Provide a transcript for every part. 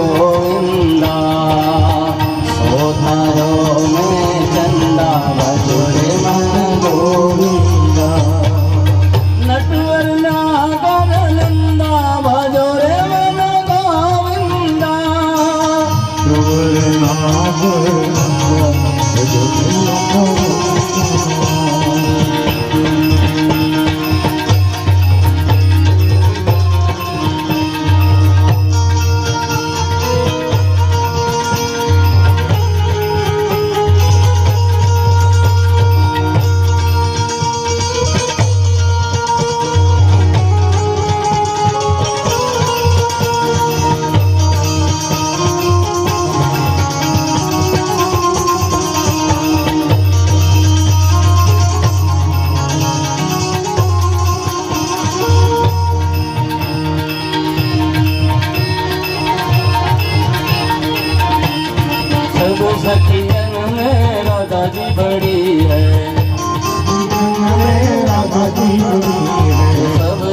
गोविंदा सोधारो में चंदा भजो रे मन गोविंदा नटवर नागर नंदा भजो रे मन गोविंदा नटवर नागर भजो रे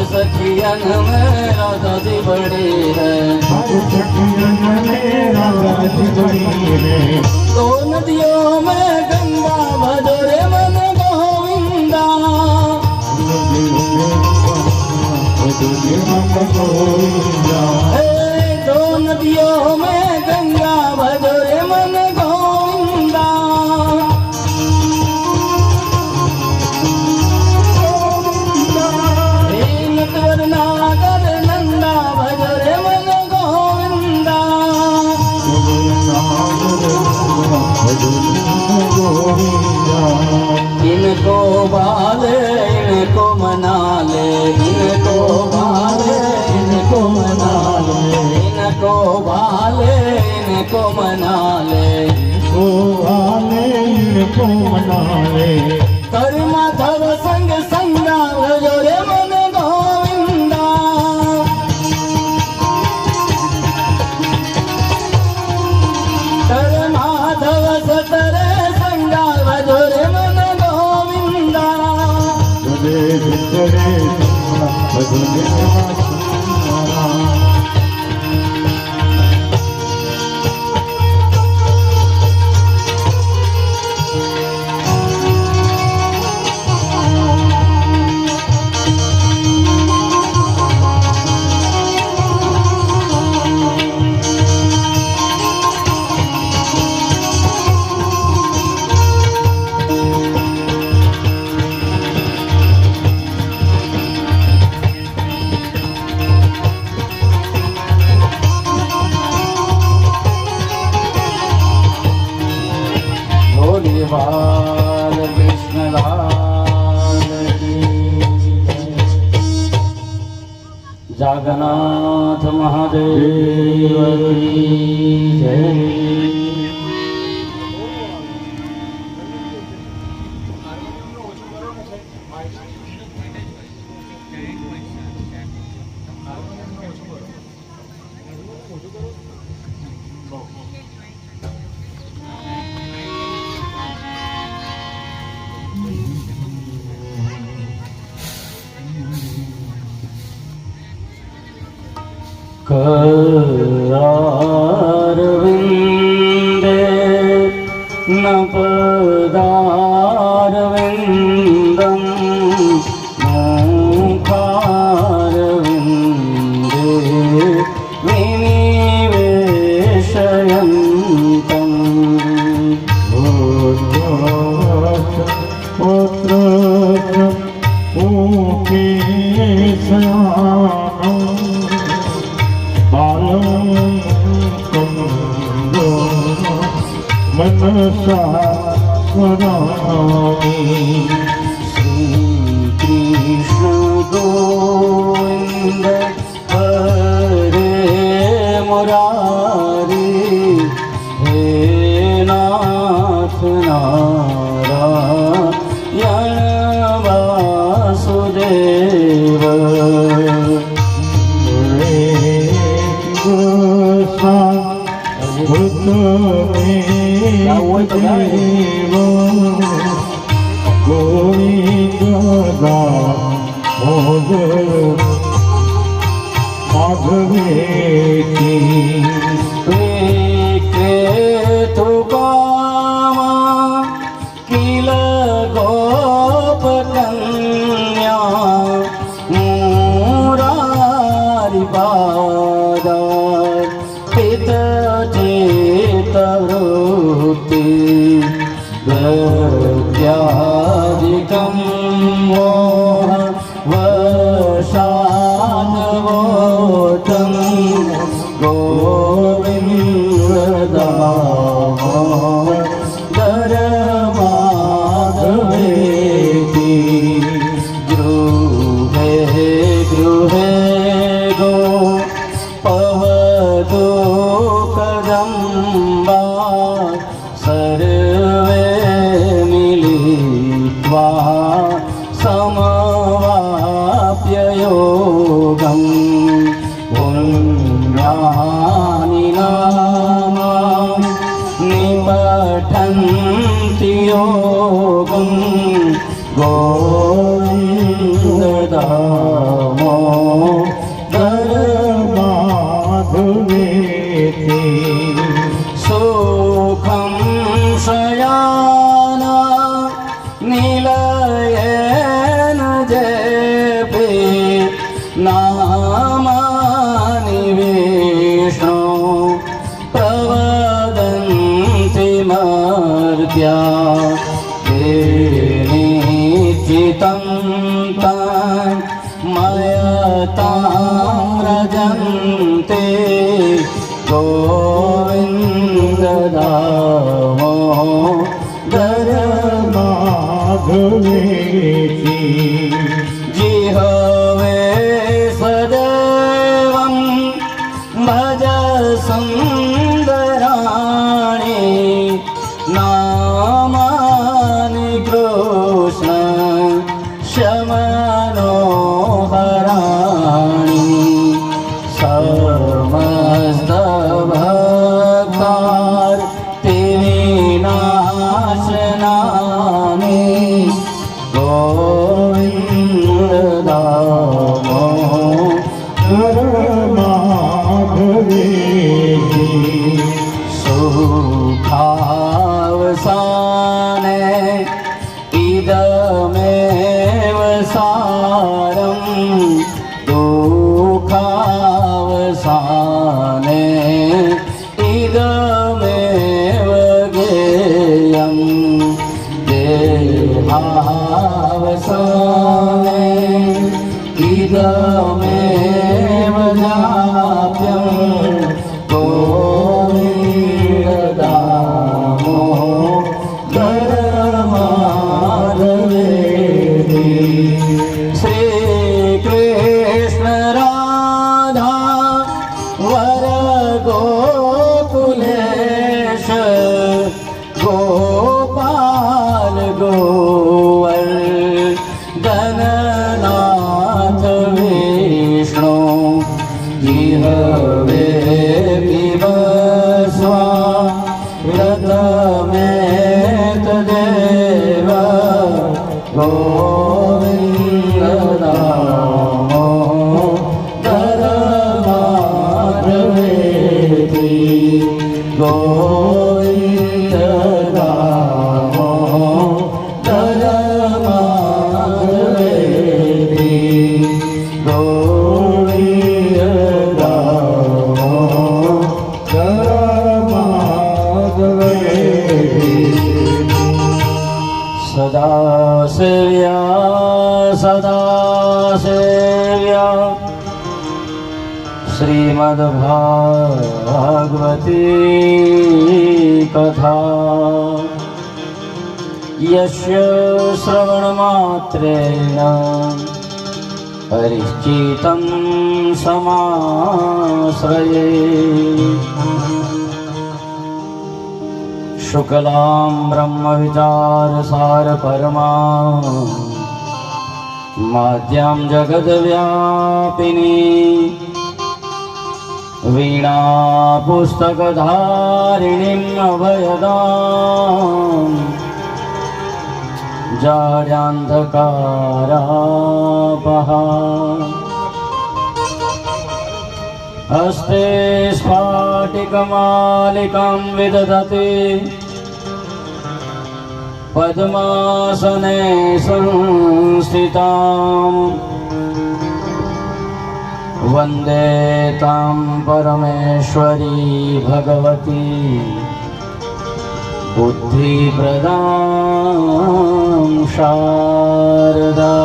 सखियन में राधा जी बड़ी है सब सखियन में राधा जी बड़ी है दो नदियों में गंगा भजो रे मन गोविंदा दो नदियों में गंगा भजो रे मन गोविंदा नटवर नागर नंदा भजो रे मन गोविंदा इनको बाले इनको मना ले इनको बाले इनको मना ले इनको बाले इनको मना ले इनको मना ले कर माधव संग संगा भजो रे मन गोविंदा कर माधव सतरे संगा भजो रे मन गोविंदा बाल कृष्ण लाल की जगन्नाथ महादेव की जय। करविंदे न पदारविंदं मुखारविंदे विनिवेशयन्तं मनसा स्वरामि श्री कृष्ण गोविंद हरे मुरारी हे नाथ नारायण वासुदेव चित्तवृत्ति द्रव्यादिकं मोह वशाद्वोतं गोविन्ददामोदर माधवेति गृहे गृहे गो पवतो कदम्बा सर्वे मिलित्वा समवाप्य योगं पुण्यानि नामानि निपठन्ति योगं गोविन्ददामोदर माधवेति सुखं शयाना निलयेन जपे नामानि विष्णो प्रवदन्ति मर्त्या ते निश्चितं तान् मयताम्रजन्ते गोविन्ददामोदर माधवेति जिहवे सदैवं भज सुन्दराणि नामानि कृष्ण शमनोहराणि समस्तभक्तार्तिविनाशनानि गोविन्ददामोदर माधवेति सुखावसाने इदमेव सारं दुःखावसाने इदमेव गेयं देहावसाने इदमेव जाप्यं गोविन्ददामोदर माधवेति श्रीकृष्ण राधा वर गोकुलेश गोपाल गोवर्धननाथ विष्णु जिहवे पिब स्वामृतमेतदेव गोविन्ददामोदर माधवेति गोविन्ददामोदर माधवेति गोविन्ददामोदर माधवेति सदा सेव्या सदा सेव्या श्रीमद्भागवती कथा यस्य श्रवणमात्रेण परिचितं समाश्रये शुक्लां ब्रह्मविचारसारपरमा माद्यां जगद्व्यापिनी वीणा पुस्तकधारिणीम् अभयदाम् जाड्यान्धकारापहा हस्ते स्फाटिकमालिकां विदधति पद्मासने संस्थिताम् वन्दे तां परमेश्वरी भगवती बुद्धिप्रदां शारदा।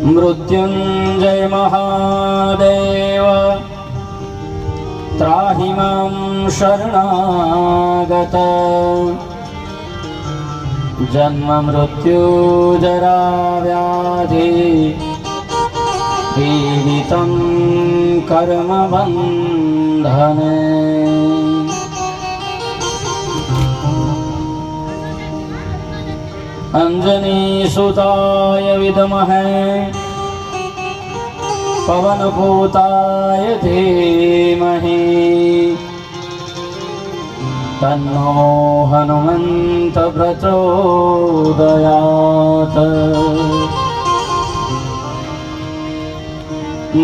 मृत्युञ्जय महादेव त्राहि मां शरणागत। जन्म मृत्यु जरा व्याधि पीडितं कर्म बन्धने। अंजनी सुताय विद्महे पवनपुताय धीमहि तन्नो हनुमन्त प्रचोदयात्।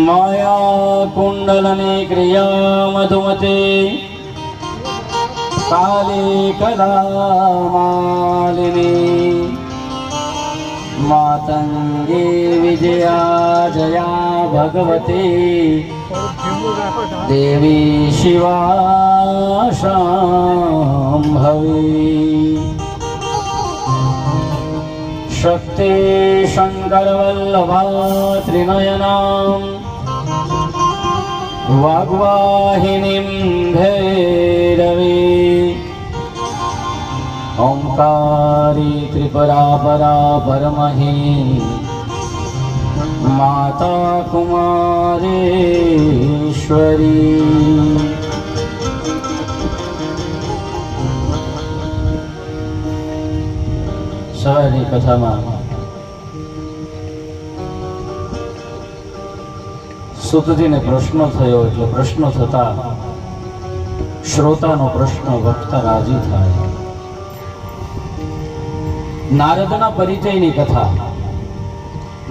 माया कुण्डलनी क्रिया मधुमती काली कला मालिनी मातंगी विजया जया भगवती देवी शिवा शाम्भवी। शक्ति शंकर वल्लभा त्रिनयनां वाग्वाहिनीं भैरवी। ओंकारी त्रिपुरा परा परमहि माता कुमारेश्वरी। સવારની કથામાં સુતજીને પ્રશ્ન થયો એટલે પ્રશ્ન થતા શ્રોતાનો પ્રશ્ન વક્તા રાજી થાય. નારદના પરિચયની કથા.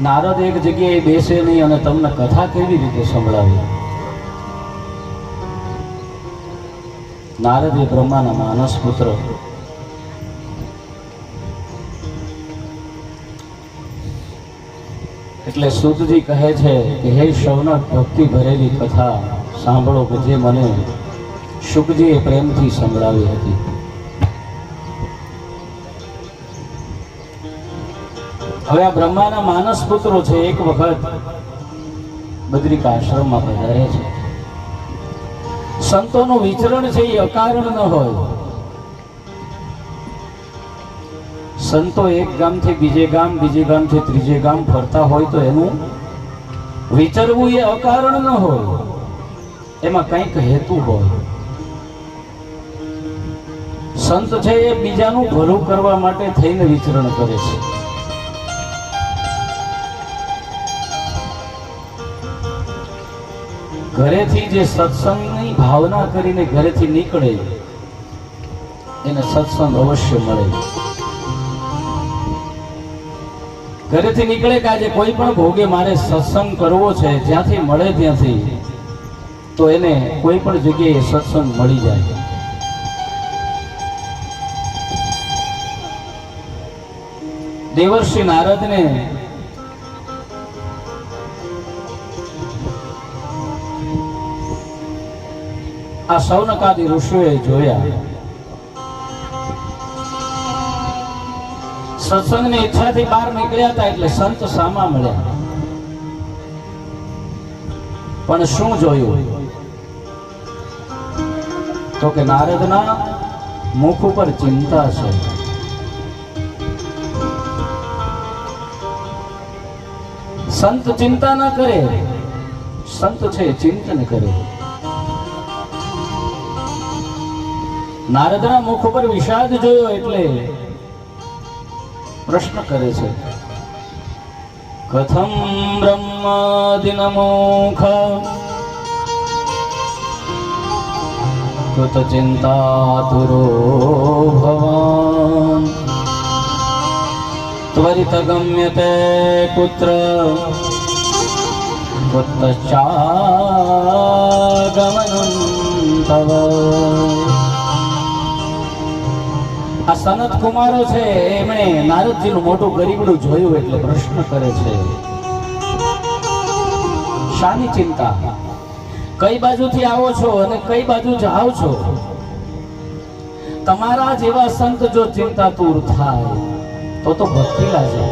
નારદ એક જગ્યાએ બેસે નહીં અને તમને કથા કેવી રીતે સંભળાવી? નારદ એ બ્રહ્માના માનસ પુત્ર. એટલે સુતજી કહે છે કે હે શૌનક, ભક્તિ ભરેલી કથા સાંભળો કે જે મને શુકજીએ પ્રેમથી સંભળાવી હતી. હવે આ બ્રહ્માના માનસ પુત્રો છે. એક વખત બદ્રિકા આશ્રમમાં પધારે છે. સંતોનું વિચરણ છે એ અકારણ ન હોય. સંતો એક ગામથી બીજે ગામ, બીજે ગામથી ત્રીજે ગામ ફરતા હોય તો એનું વિચરવું એ અકારણ ન હોય, એમાં કંઈક હેતુ હોય. સંત છે એ બીજાનું ભલું કરવા માટે થઈને વિચરણ કરે છે. ઘરેથી જે સત્સંગની ભાવના કરીને ઘરેથી નીકળે એને સત્સંગ અવશ્ય મળે. ઘરેથી નીકળે કે આજે કોઈ પણ ભોગે મારે સત્સંગ કરવો છે, જ્યાંથી મળે ત્યાંથી, તો એને કોઈ પણ જગ્યાએ સત્સંગ મળી જાય. દેવર્ષિ નારદને આ સૌનકાદી ઋષિઓએ જોયા. સત્સંગની ઈચ્છાથી બહાર નીકળ્યા હતા એટલે સંત સામા મળ્યા. પણ શું જોયું? તો કે નારદના મુખ ઉપર ચિંતા છે. સંત ચિંતા ના કરે, સંત છે ચિંતન કરે. નારદના મુખ ઉપર વિષાદ જોયો એટલે પ્રશ્ન કરે છે, કથમ બ્રહ્માદિનમુખ કૃત ચિંતાતુરો ભવાન ત્વરિત ગમ્યતે પુત્ર કુતશ્ચાગમનં તવ. આ સનત કુમારો છે એમણે નારદજીનું મોટું ગરીબડું જોયું એટલે પ્રશ્ન કરે છે, શાની ચિંતા? કઈ બાજુથી આવો છો અને કઈ બાજુ જાઓ છો? તમારા જેવા સંત જો ચિંતાતુર થાય તો ભક્તિ લાગે.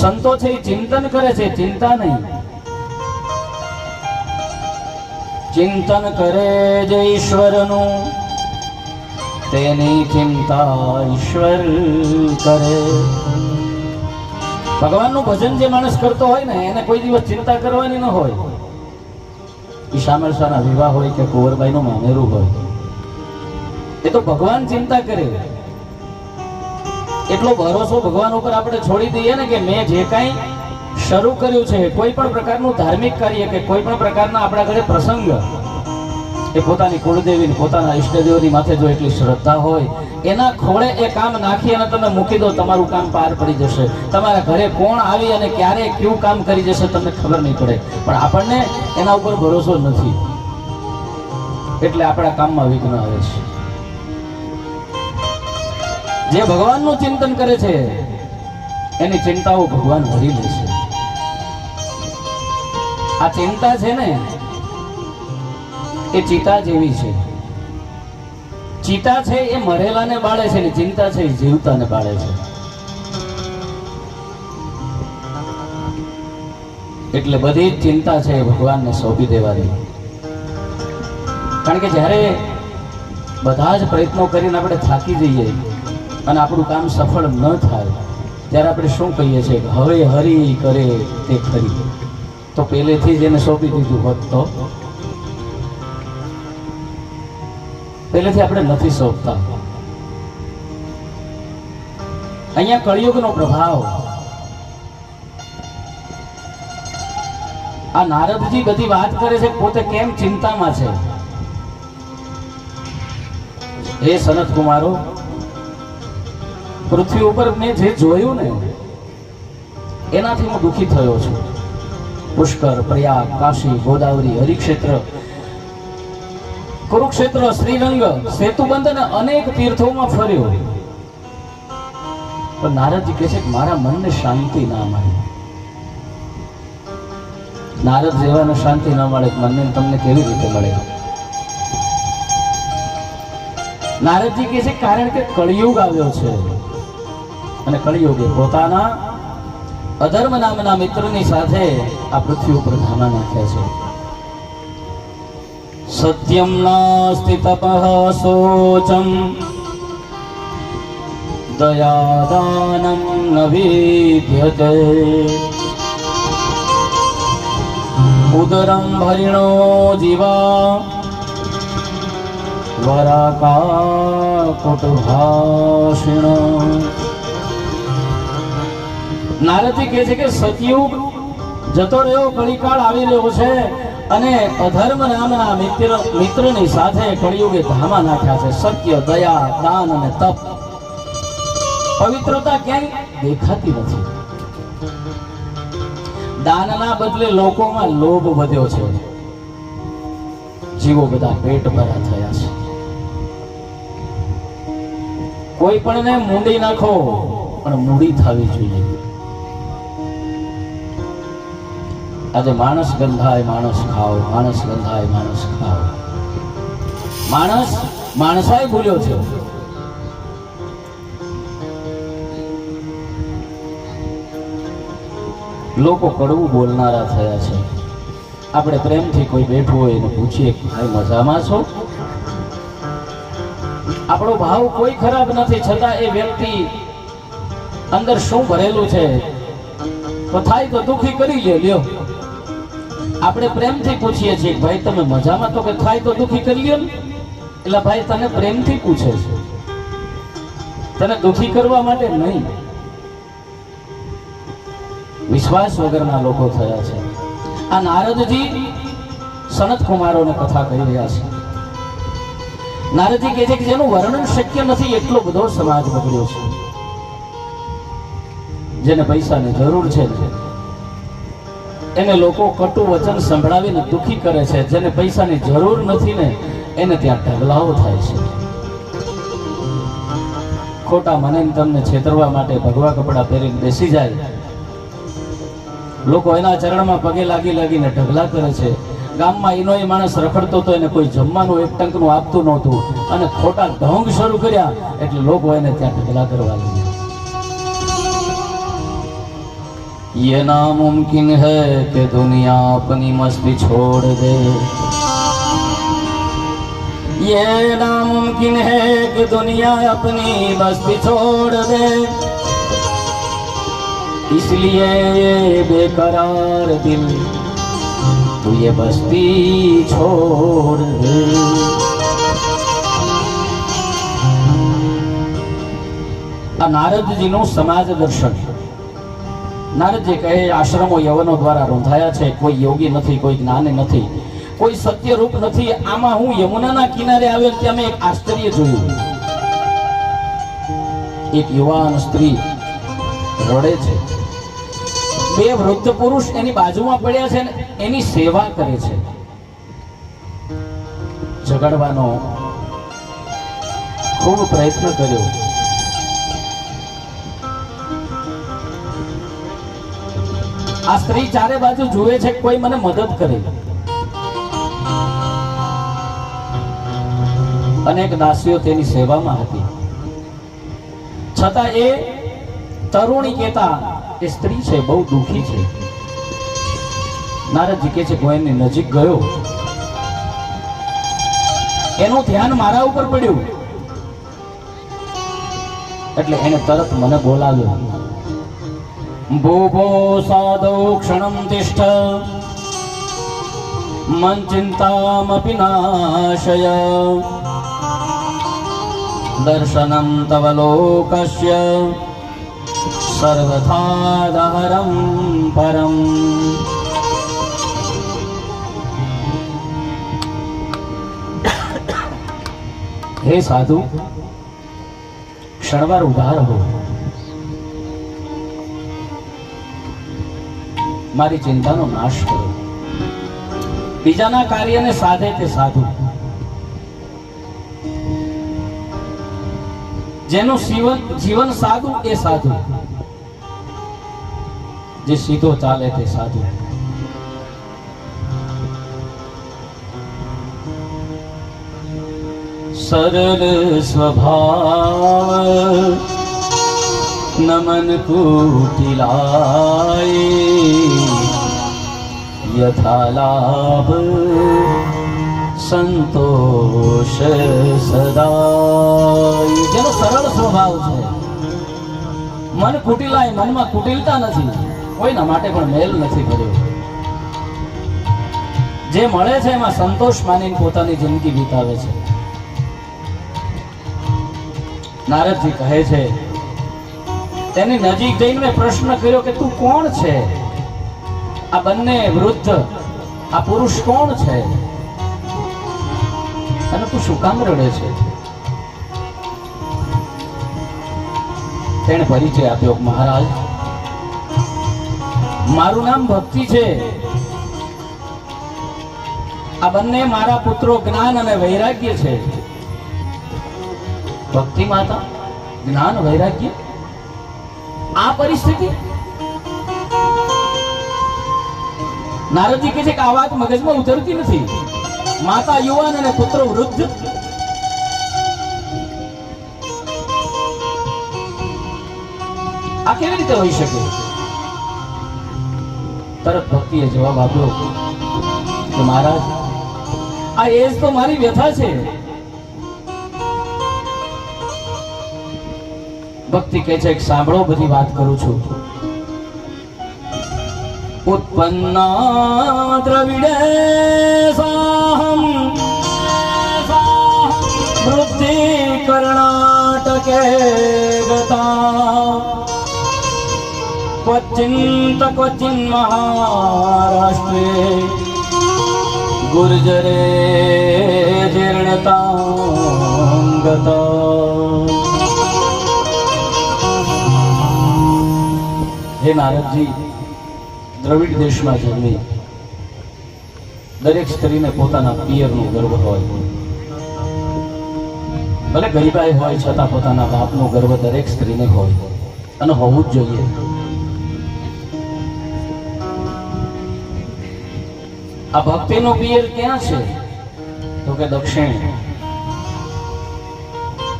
સંતો છે એ ચિંતન કરે છે, ચિંતા નહીં. ચિંતન કરે જે ઈશ્વરનું તેની ચિંતા ઈશ્વર કરે. ભગવાનનું ભજન જે માણસ કરતો હોય ને એને કોઈ દિવસ ચિંતા કરવાની ન હોય. ઈશા મરસાના વિવાહ હોય કે કુંવરબાઈનું મામેરું હોય, એ તો ભગવાન ચિંતા કરે. એટલો ભરોસો ભગવાન ઉપર આપણે છોડી દઈએ ને કે મેં જે કાંઈ શરૂ કર્યું છે, કોઈ પણ પ્રકારનું ધાર્મિક કાર્ય કે કોઈ પણ પ્રકારના આપણા ઘરે પ્રસંગ, એ પોતાની કુળદેવી પોતાના ઈષ્ટદેવની માથે જો એટલી શ્રદ્ધા હોય, એના ખોળે એ કામ નાખી અને તમે મૂકી દો, તમારું કામ પાર પડી જશે. તમારા ઘરે કોણ આવી અને ક્યારે કયું કામ કરી જશે તમને ખબર નહીં પડે. પણ આપણને એના ઉપર ભરોસો નથી એટલે આપણા કામમાં વિઘ્ન આવે છે. જે ભગવાનનું ચિંતન કરે છે એની ચિંતાઓ ભગવાન ભરી લે છે. આ ચિંતા છે ને એ ચિતા જેવી છે. ચિતા છે એ મરેલાને બાળે છે ને ચિંતા છે એ જીવતાને બાળે છે. એટલે બધી જ ચિંતા છે એ ભગવાનને સોંપી દેવાની. કારણ કે જ્યારે બધા જ પ્રયત્નો કરીને આપણે થાકી જઈએ અને આપણું કામ સફળ ન થાય ત્યારે આપણે શું કહીએ છીએ કે હવે હરી કરે તે ખરી. તો પહેલેથી જ એને સોંપી દીધું હોત તો પહેલેથી આપણે નથી સોંપતા. અહીંયા કળિયુગનો પ્રભાવ. આ નારદજી બધી વાત કરે છે પોતે કેમ ચિંતામાં છે. હે સનત કુમારો, પૃથ્વી ઉપર મેં જે જોયું ને એનાથી હું દુઃખી થયો છું. પુષ્કર, પ્રયાગ, કાશી, ગોદાવરી, હરિક્ષેત્ર, કુરુક્ષેત્ર, શ્રીરંગ, સેતુબંધ અને અનેક તીર્થોમાં ફર્યો. પણ નારદજી કહે છે કે મારા મનને શાંતિ ના મળી. નારદ જેવાને શાંતિ ન મળે મનને તમને કેવી રીતે મળે? નારદજી કહે છે કારણ કે કળિયુગ આવ્યો છે અને કળિયુગે પોતાના અધર્મ નામના મિત્રની સાથે આ પૃથ્વી ઉપર ધામા નાખ્યા છે. સત્યમ નાસ્તિ તપઃ શોચમ દયાદાનમ ન વિદ્યતે ઉદરમ ભરિણો જીવા વરાકા કુટુભાષિણો. નારદજી કહે છે કે સતયુગ જતો રહ્યો, કળીકાળ આવી રહ્યો છે અને અધર્મ નામના મિત્રની સાથે કળિયુગે ધામા નાખ્યા છે. સત્ય, દયા, દાન અને તપ, પવિત્રતા ક્યાંય દેખાતી નથી. દાનના બદલે લોકોમાં લોભ વધ્યો છે. જીવો બધા પેટ ભરા થયા છે. કોઈ પણને મૂંડી નાખો પણ મૂડી થવી જોઈએ. આજે માણસ ગંધાય માણસ ખાઓ, માણસ ગંધાય માણસ ખાઓ. માણસ માણસાઈ ભૂલ્યો છે. લોકો કડવું બોલનારા થયા છે. આપણે પ્રેમથી કોઈ બેઠું હોય એને પૂછીએ કે ભાઈ મજામાં છો? આપણો ભાવ કોઈ ખરાબ નથી, છતાં એ વ્યક્તિ અંદર શું ભરેલું છે તો થાય તો દુખી કરી લ્યો. આપણે પ્રેમથી પૂછીએ છીએ ભાઈ તમે મજામાં, તો કે થાય તો દુખી કરી લ્યો ને. એટલે ભાઈ તને પ્રેમથી પૂછે છે, તને દુખી કરવા માટે નહીં. વિશ્વાસ વગરના લોકો થયા છે. આ નારદજી સનત કુમારોને કથા કહી રહ્યા છે. નારદજી કહે છે કે જેનું વર્ણન શક્ય નથી એટલો બધો સમાજ બગડ્યો છે. જેને પૈસાની જરૂર છે એને લોકો કટુ વચન સંભળાવીને દુખી કરે છે. જેને પૈસાની જરૂર નથી ને એને ત્યાં ઢગલાઓ થાય છે. ખોટા મને ને તમને છેતરવા માટે ભગવા કપડાં પહેરીને બેસી જાય. લોકો એના ચરણમાં પગે લાગી લાગીને ઢગલા કરે છે. ગામમાં એનો એ માણસ રખડતો તો એને કોઈ જમવાનું એક ટંકનું આપતું નહોતું અને ખોટા ઢોંગ શરૂ કર્યા એટલે લોકો એને ત્યાં ઢગલા કરવા લાગ્યા. ये नामुमकिन है कि दुनिया अपनी मस्ती छोड़ दे. ये नामुमकिन है कि दुनिया अपनी मस्ती छोड़ दे. इसलिए ये बेकरार दिल तू ये बस्ती छोड़ दे. આ નારદજીનું સમાજ દર્શન. નારદજી કહે આશ્રમો યવનો દ્વારા રૂંધાયા છે. કોઈ યોગી નથી, કોઈ જ્ઞાની નથી, કોઈ સત્યરૂપ નથી. આમાં હું યમુનાના કિનારે આવ્યો ત્યાં મેં એક આશ્ચર્ય જોયું. એક યુવાન સ્ત્રી રડે છે. બે વૃદ્ધ પુરુષ એની બાજુમાં પડ્યા છે ને એની સેવા કરે છે. જગાડવાનો ખૂબ પ્રયત્ન કર્યો. આ સ્ત્રી ચારે બાજુ જુએ છે કોઈ મને મદદ કરે. અનેક દાસીઓ તેની સેવામાં હતી. છતાં એ તરુણી કહેતા એ સ્ત્રી છે બહુ દુઃખી છે. નારદજી કહે છે કોઈ એની નજીક ગયો, એનું ધ્યાન મારા ઉપર પડ્યું એટલે એને તરત મને બોલાવ્યો. ભૂભો સાદૌ ક્ષણમ તિષ્ઠ મન ચિંતામપિ નાશય દર્શનમ તવ લોકસ્ય સર્વથા દહરમ પરમ. હે સાધુ, ક્ષણવાર ઉભા રહો. મારી ચિંતાનો નાશ કરો. બીજાના કાર્યને સાધે તે સાધુ. જેનું જીવન સાધુ એ સાધુ. જે સીધો ચાલે તે સાધુ. સરળ સ્વભાવ નમન કુટિલાય યથા લાભ સંતોષ સદાય. જેનો સરળ સ્વભાવ છે, મન કુટિલાય, મનમાં કુટિલતા નથી, કોઈના માટે પણ મેલ નથી કર્યો. જે મળે છે એમાં સંતોષ માનીને પોતાની જિંદગી વિતાવે છે. નારદજી કહે છે તેની નજીક જઈને મેં પ્રશ્ન કર્યો કે તું કોણ છે? આ બંને વૃદ્ધ, આ પુરુષ કોણ છે અને તું શું કામ રડે છે? તેણે પરિચય આપ્યો. મહારાજ, મારું નામ ભક્તિ છે. આ બંને મારા પુત્રો જ્ઞાન અને વૈરાગ્ય છે. ભક્તિ માતા, જ્ઞાન, વૈરાગ્ય, આ પરિસ્થિતિ. નારદજી કહે છે કે આ વાત મગજમાં ઉતરતી નથી. માતા યુવાન અને પુત્ર વૃદ્ધ. આ કેવી રીતે હોઈ શકે? તરત ભક્તિએ જવાબ આપ્યો કે મહારાજ, આ એજ તો મારી વ્યથા છે. ભક્તિ કહે છે સાંભળો, બધી વાત કરું છું. ઉત્પન્ના દ્રવિડે સાહમ વૃદ્ધિ કર્ણાટકે ગતા ક્વચિંત ક્વચિન મહારાષ્ટ્રે ગુર્જરે જીર્ણતા ગતા. હે નારદજી, દ્રવિડ દેશમાં જન્મી દરેક સ્ત્રીને પોતાના પિયરનું ગર્વ હોય. ભલે ગરીબાઈ હોય છતાં પોતાના બાપનો ગર્વ દરેક સ્ત્રીને હોય અને હોવું જ જોઈએ. આ ભક્તિનું પિયર ક્યાં છે? તો કે દક્ષિણ,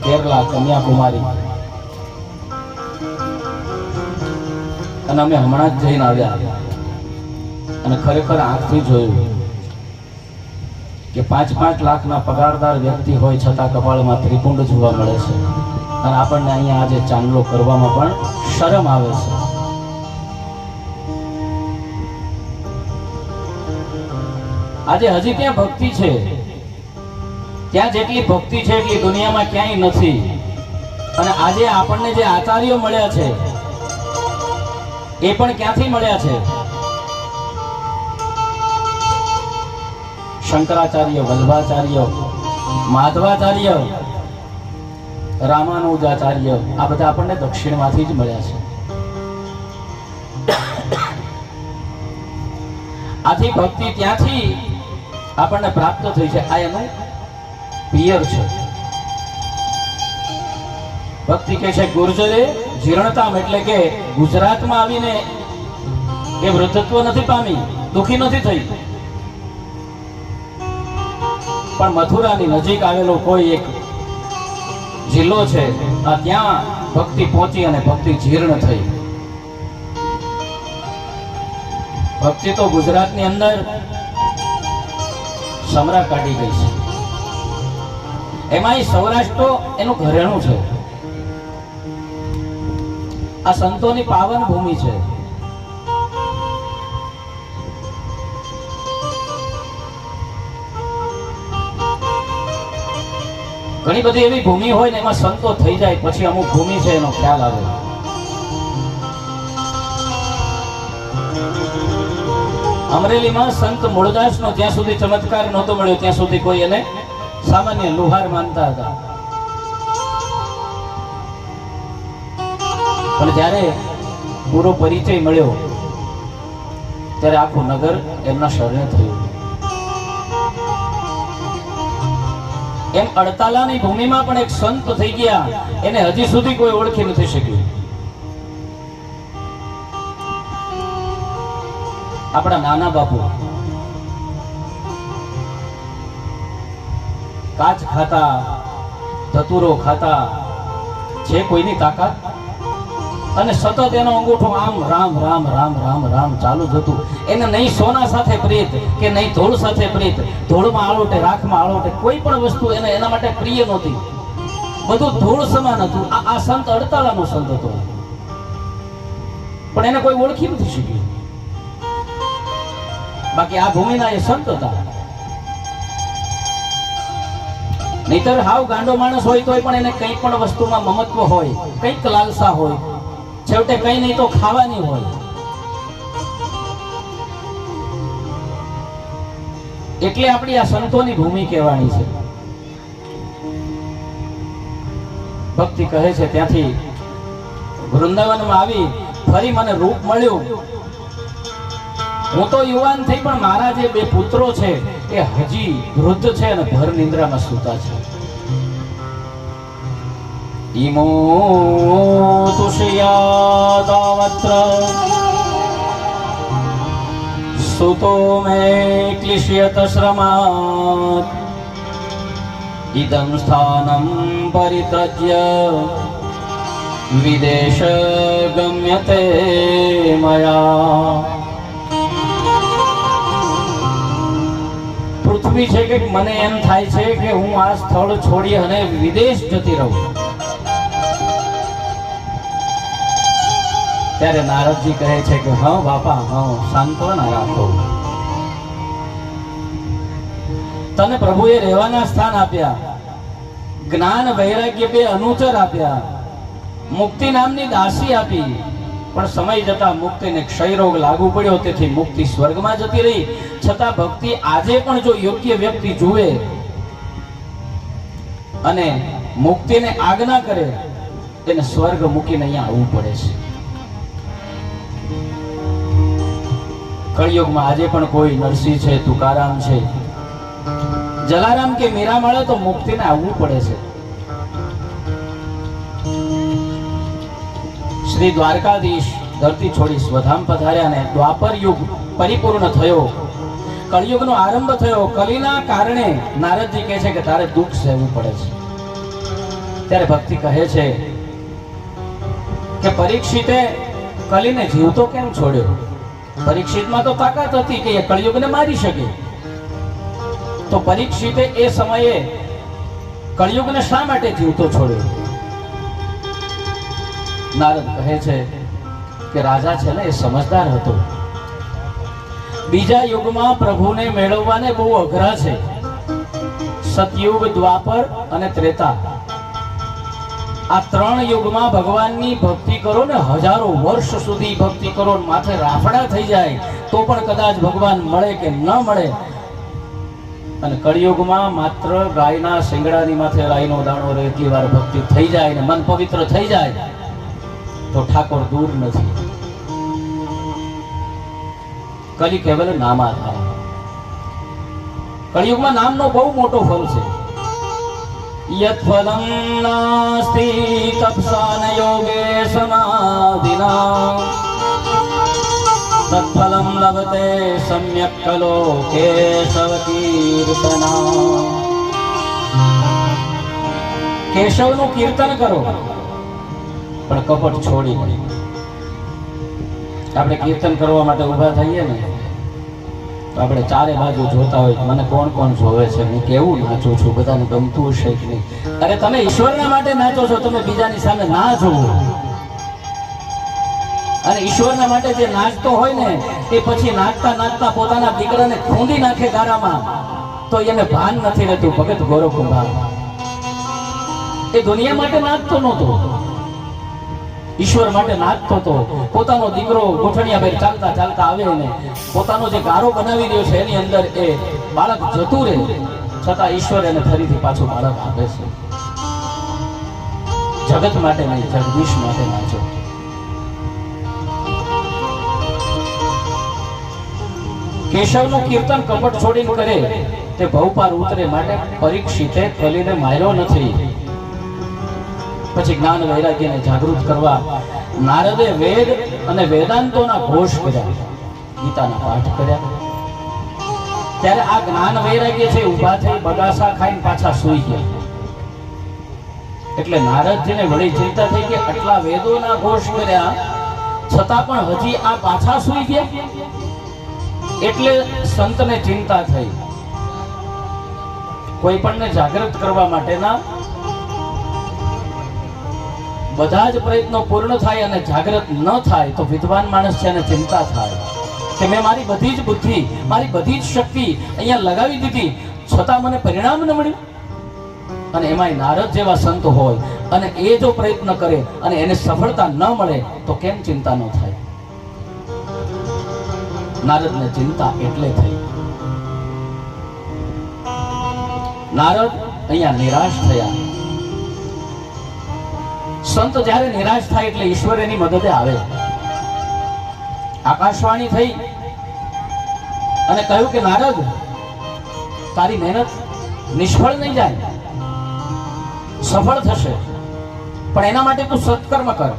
કેરલા, કન્યાકુમારી. અને અમે હમણાં જ જઈને આવ્યા અને ખરેખર આંખથી જોયું કે 5-5 લાખના પગારદાર વ્યક્તિ હોય છતાં કપાળમાં ત્રિપુંડ જોવા મળે છે. અને આપણને અહીંયા આજે ચાંદલો કરવામાં પણ શરમ આવે છે. આજે હજી ત્યાં ભક્તિ છે, ત્યાં જેટલી ભક્તિ છે એટલી દુનિયામાં ક્યાંય નથી. અને આજે આપણને જે આચાર્યો મળ્યા છે એ પણ ક્યાંથી મળ્યા છે? શંકરાચાર્ય, વલ્લભાચાર્ય, માધવાચાર્ય, રામાનુજાચાર્ય, આ બધા આપણને દક્ષિણમાંથી જ મળ્યા છે. આથી ભક્તિ ત્યાંથી આપણને પ્રાપ્ત થઈ છે. આ એનું પિયર છે. ભક્તિ કહે છે ગુર્જરે જીર્ણતામ, એટલે કે ગુજરાતમાં આવીને એ વૃદ્ધત્વ નથી પામી, દુઃખી નથી થઈ, પણ મથુરાની નજીક આવેલો કોઈ એક જિલ્લો છે ત્યાં ભક્તિ પહોંચી અને ભક્તિ જીર્ણ થઈ. ભક્તિ તો ગુજરાતની અંદર સમરા કાઢી ગઈ છે. એમાં સૌરાષ્ટ્ર તો એનું ઘરેણું છે. આ સંતોની પાવન ભૂમિ છે. ઘણી બધી એવી ભૂમિ હોય ને એમાં સંતો થઈ જાય પછી અમુક ભૂમિ છે એનો ખ્યાલ આવે. અમરેલીમાં સંત મૂળદાસનો જ્યાં સુધી ચમત્કાર નહોતો મળ્યો ત્યાં સુધી કોઈ એને સામાન્ય લુહાર માનતા હતા. પણ જ્યારે પૂરો પરિચય મળ્યો ત્યારે આખું નગર એમના શરણે થયું. એમ અડતાલાની ભૂમિમાં પણ એક સંત થઈ ગયા, એને હજી સુધી કોઈ ઓળખી નથી શક્યું. આપણા નાના બાપુ કાચ ખાતા, ધતુરો ખાતા, છે કોઈની તાકાત, અને સતત એનો અંગૂઠો આમ રામ રામ રામ રામ રામ ચાલુ જ હતું. એને નહીં સોના સાથે પ્રીત કે નહીં ધૂળ સાથે પ્રીત, ધૂળમાં આળોટે, રાખમાં આળોટે, કોઈ પણ વસ્તુ એને એના માટે પ્રિય નહોતી. બધું ધૂળ સમાન હતું. આ સંત અડતાલાનો સંત હતો, પણ એને કોઈ ઓળખી નથી શક્યું. બાકી આ ભૂમિના એ સંત હતા. નહીતર હાવ ગાંડો માણસ હોય તોય પણ એને કંઈ પણ વસ્તુમાં મમત્વ હોય, કંઈક લાલસા હોય, છેવટે કઈ નહીં તો ખાવાની હોય. એટલે આપણી આ સંતોની ભૂમિ કહેવાની છે. ભક્તિ કહે છે ત્યાંથી વૃંદાવનમાં આવી ફરી મને રૂપ મળ્યું. હું તો યુવાન થઈ પણ મારા જે 2 પુત્રો છે એ હજી વૃદ્ધ છે અને ભર નિંદ્રામાં સૂતા છે. ઇમો તુષ્યાદાવત્ર સુતો મે ક્લિશ્યત શ્રમાત ઇદં સ્થાનમ પરિત્યજ્ય વિદેશ ગમ્યતે મયા. પૃથ્વી છે કે મને એમ થાય છે કે હું આ સ્થળ છોડી અને વિદેશ જતી રહું. ત્યારે નારદજી કહે છે કે હા બાપા, હા, સાંત્વના રાખો. તને પ્રભુએ રહેવાના સ્થાન આપ્યા, જ્ઞાન વૈરાગ્ય 2 અનુચર આપ્યા, મુક્તિ નામની દાસી આપી, પણ સમય જતા મુક્તિને ક્ષયરોગ લાગુ પડ્યો, તેથી મુક્તિ સ્વર્ગમાં જતી રહી. છતાં ભક્તિ આજે પણ જો યોગ્ય વ્યક્તિ જુએ અને મુક્તિને આજ્ઞા કરે એને સ્વર્ગ મૂકીને અહીંયા આવવું પડે છે. કળિયુગમાં આજે પણ કોઈ નરસિંહ છે, તુકારામ છે, જલારામ કે મીરા મળે તો મુક્તિને આવવું પડે છે. શ્રી દ્વારકાધીશ ધરતી છોડી સ્વધામ પધાર્યા ને દ્વાપર યુગ પરિપૂર્ણ થયો, કળિયુગનો આરંભ થયો. કલીના કારણે નારદજી કહે છે કે તારે દુઃખ સહેવું પડે છે. ત્યારે ભક્તિ કહે છે કે પરીક્ષિતે કલીને જીવતો કેમ છોડ્યો? પરીક્ષિતમાં તો તાકાત હતી કે એ કળિયુગને મારી શકે. તો પરીક્ષિતે એ સમયે કળિયુગને શા માટે જીવતો છોડ્યો? નારદ કહે છે કે રાજા છે ને એ સમજદાર હતો. બીજા યુગમાં પ્રભુને મેળવવાને બહુ અઘરા છે. સતયુગ, દ્વાપર અને ત્રેતા, આ ત્રણ યુગમાં ભગવાનની ભક્તિ કરો ને હજારો વર્ષ સુધી ભક્તિ કરો, માથે રાફડા થઈ જાય તો પણ કદાચ ભગવાન મળે કે ન મળે. અને કળિયુગમાં માત્ર ગાયના શિંગડાની માથે રાઈનો દાણો રહે એટલી વાર ભક્તિ થઈ જાય ને મન પવિત્ર થઈ જાય તો ઠાકોર દૂર નથી. કલી કેવલ નામાધાર. કળિયુગમાં નામનો બહુ મોટો ફળ છે. યત ફલમ નાસ્તિ તપસા ન યોગે સમાધિના તત્ફલમ લભતે સમ્યક કલો કેશવ કીર્તના. કેશવનું કીર્તન કરો પણ કપટ છોડી નહીં. આપણે કીર્તન કરવા માટે ઊભા થઈએ ને તો આપણે ચારે બાજુ જોતા હોય મને કોણ કોણ જોવે છે, હું કેવું નાચું છું, બધાને ગમતું હશે કે નહીં. અરે તમે ઈશ્વરના માટે નાચો છો, તમે બીજાની સામે ના જોવો. અને ઈશ્વરના માટે જે નાચતો હોય ને એ પછી નાચતા નાચતા પોતાના દીકરાને ખૂંદી નાખે ગારામાં તો એને ભાન નથી રહેતું. ભગત ગૌરવ કુંભાર એ દુનિયા માટે નાચતો નહોતો, ઈશ્વર માટે નાચતો હતો. પોતાનો દીકરો ગોઠણિયા ભાઈ ચાલતા ચાલતા આવે ને પોતાનો જે ગારો બનાવી રહ્યો છે એની અંદર એ બાળક જતું રહે છતાં ઈશ્વર એને ફરીથી પાછું બાળક આપે છે. જગત માટે નહીં, જગદીશ માટે નાચો. કેશવનું કીર્તન કપટ છોડીને કરે તે ભવપાર ઉતરે. માટે પરીક્ષિતે કલીને માર્યો નથી. પછી જ્ઞાન વૈરાગ્યને જાગૃત કરવા નારદે વેદ અને વેદાંતોના ઘોષ કર્યા, ગીતાના પાઠ કર્યા. ત્યારે આ જ્ઞાન વૈરાગ્ય છે ઊભા થઈ બગાસા ખાઈને પાછા સૂઈ ગયા. એટલે નારદજીને વળી ચિંતા થઈ કે આટલા વેદોના ઘોષ કર્યા છતાં પણ હજી આ પાછા સૂઈ ગયા. એટલે સંતને ચિંતા થઈ. કોઈ પણને જાગૃત કરવા માટેના બધા જ પ્રયત્નો પૂર્ણ થાય અને જાગૃત ન થાય તો વિદ્વાન માણસ છે અને ચિંતા થાય કે મેં મારી બધી જ બુદ્ધિ, મારી બધી જ શક્તિ અહીંયા લગાવી દીધી છતાં મને પરિણામ ન મળ્યું. અને એમાંય નારદ જેવા સંત હોય અને એ જો પ્રયત્ન કરે અને એને સફળતા ન મળે તો કેમ ચિંતા ન થાય? નારદને ચિંતા એટલે થઈ. નારદ અહીંયા નિરાશ થયા. સંત જ્યારે નિરાશ થાય એટલે ઈશ્વર એની મદદે આવે. આકાશવાણી થઈ અને કહ્યું કે નારદ, તારી મહેનત નિષ્ફળ નહીં જાય, સફળ થશે, પણ એના માટે તું સત્કર્મ કર.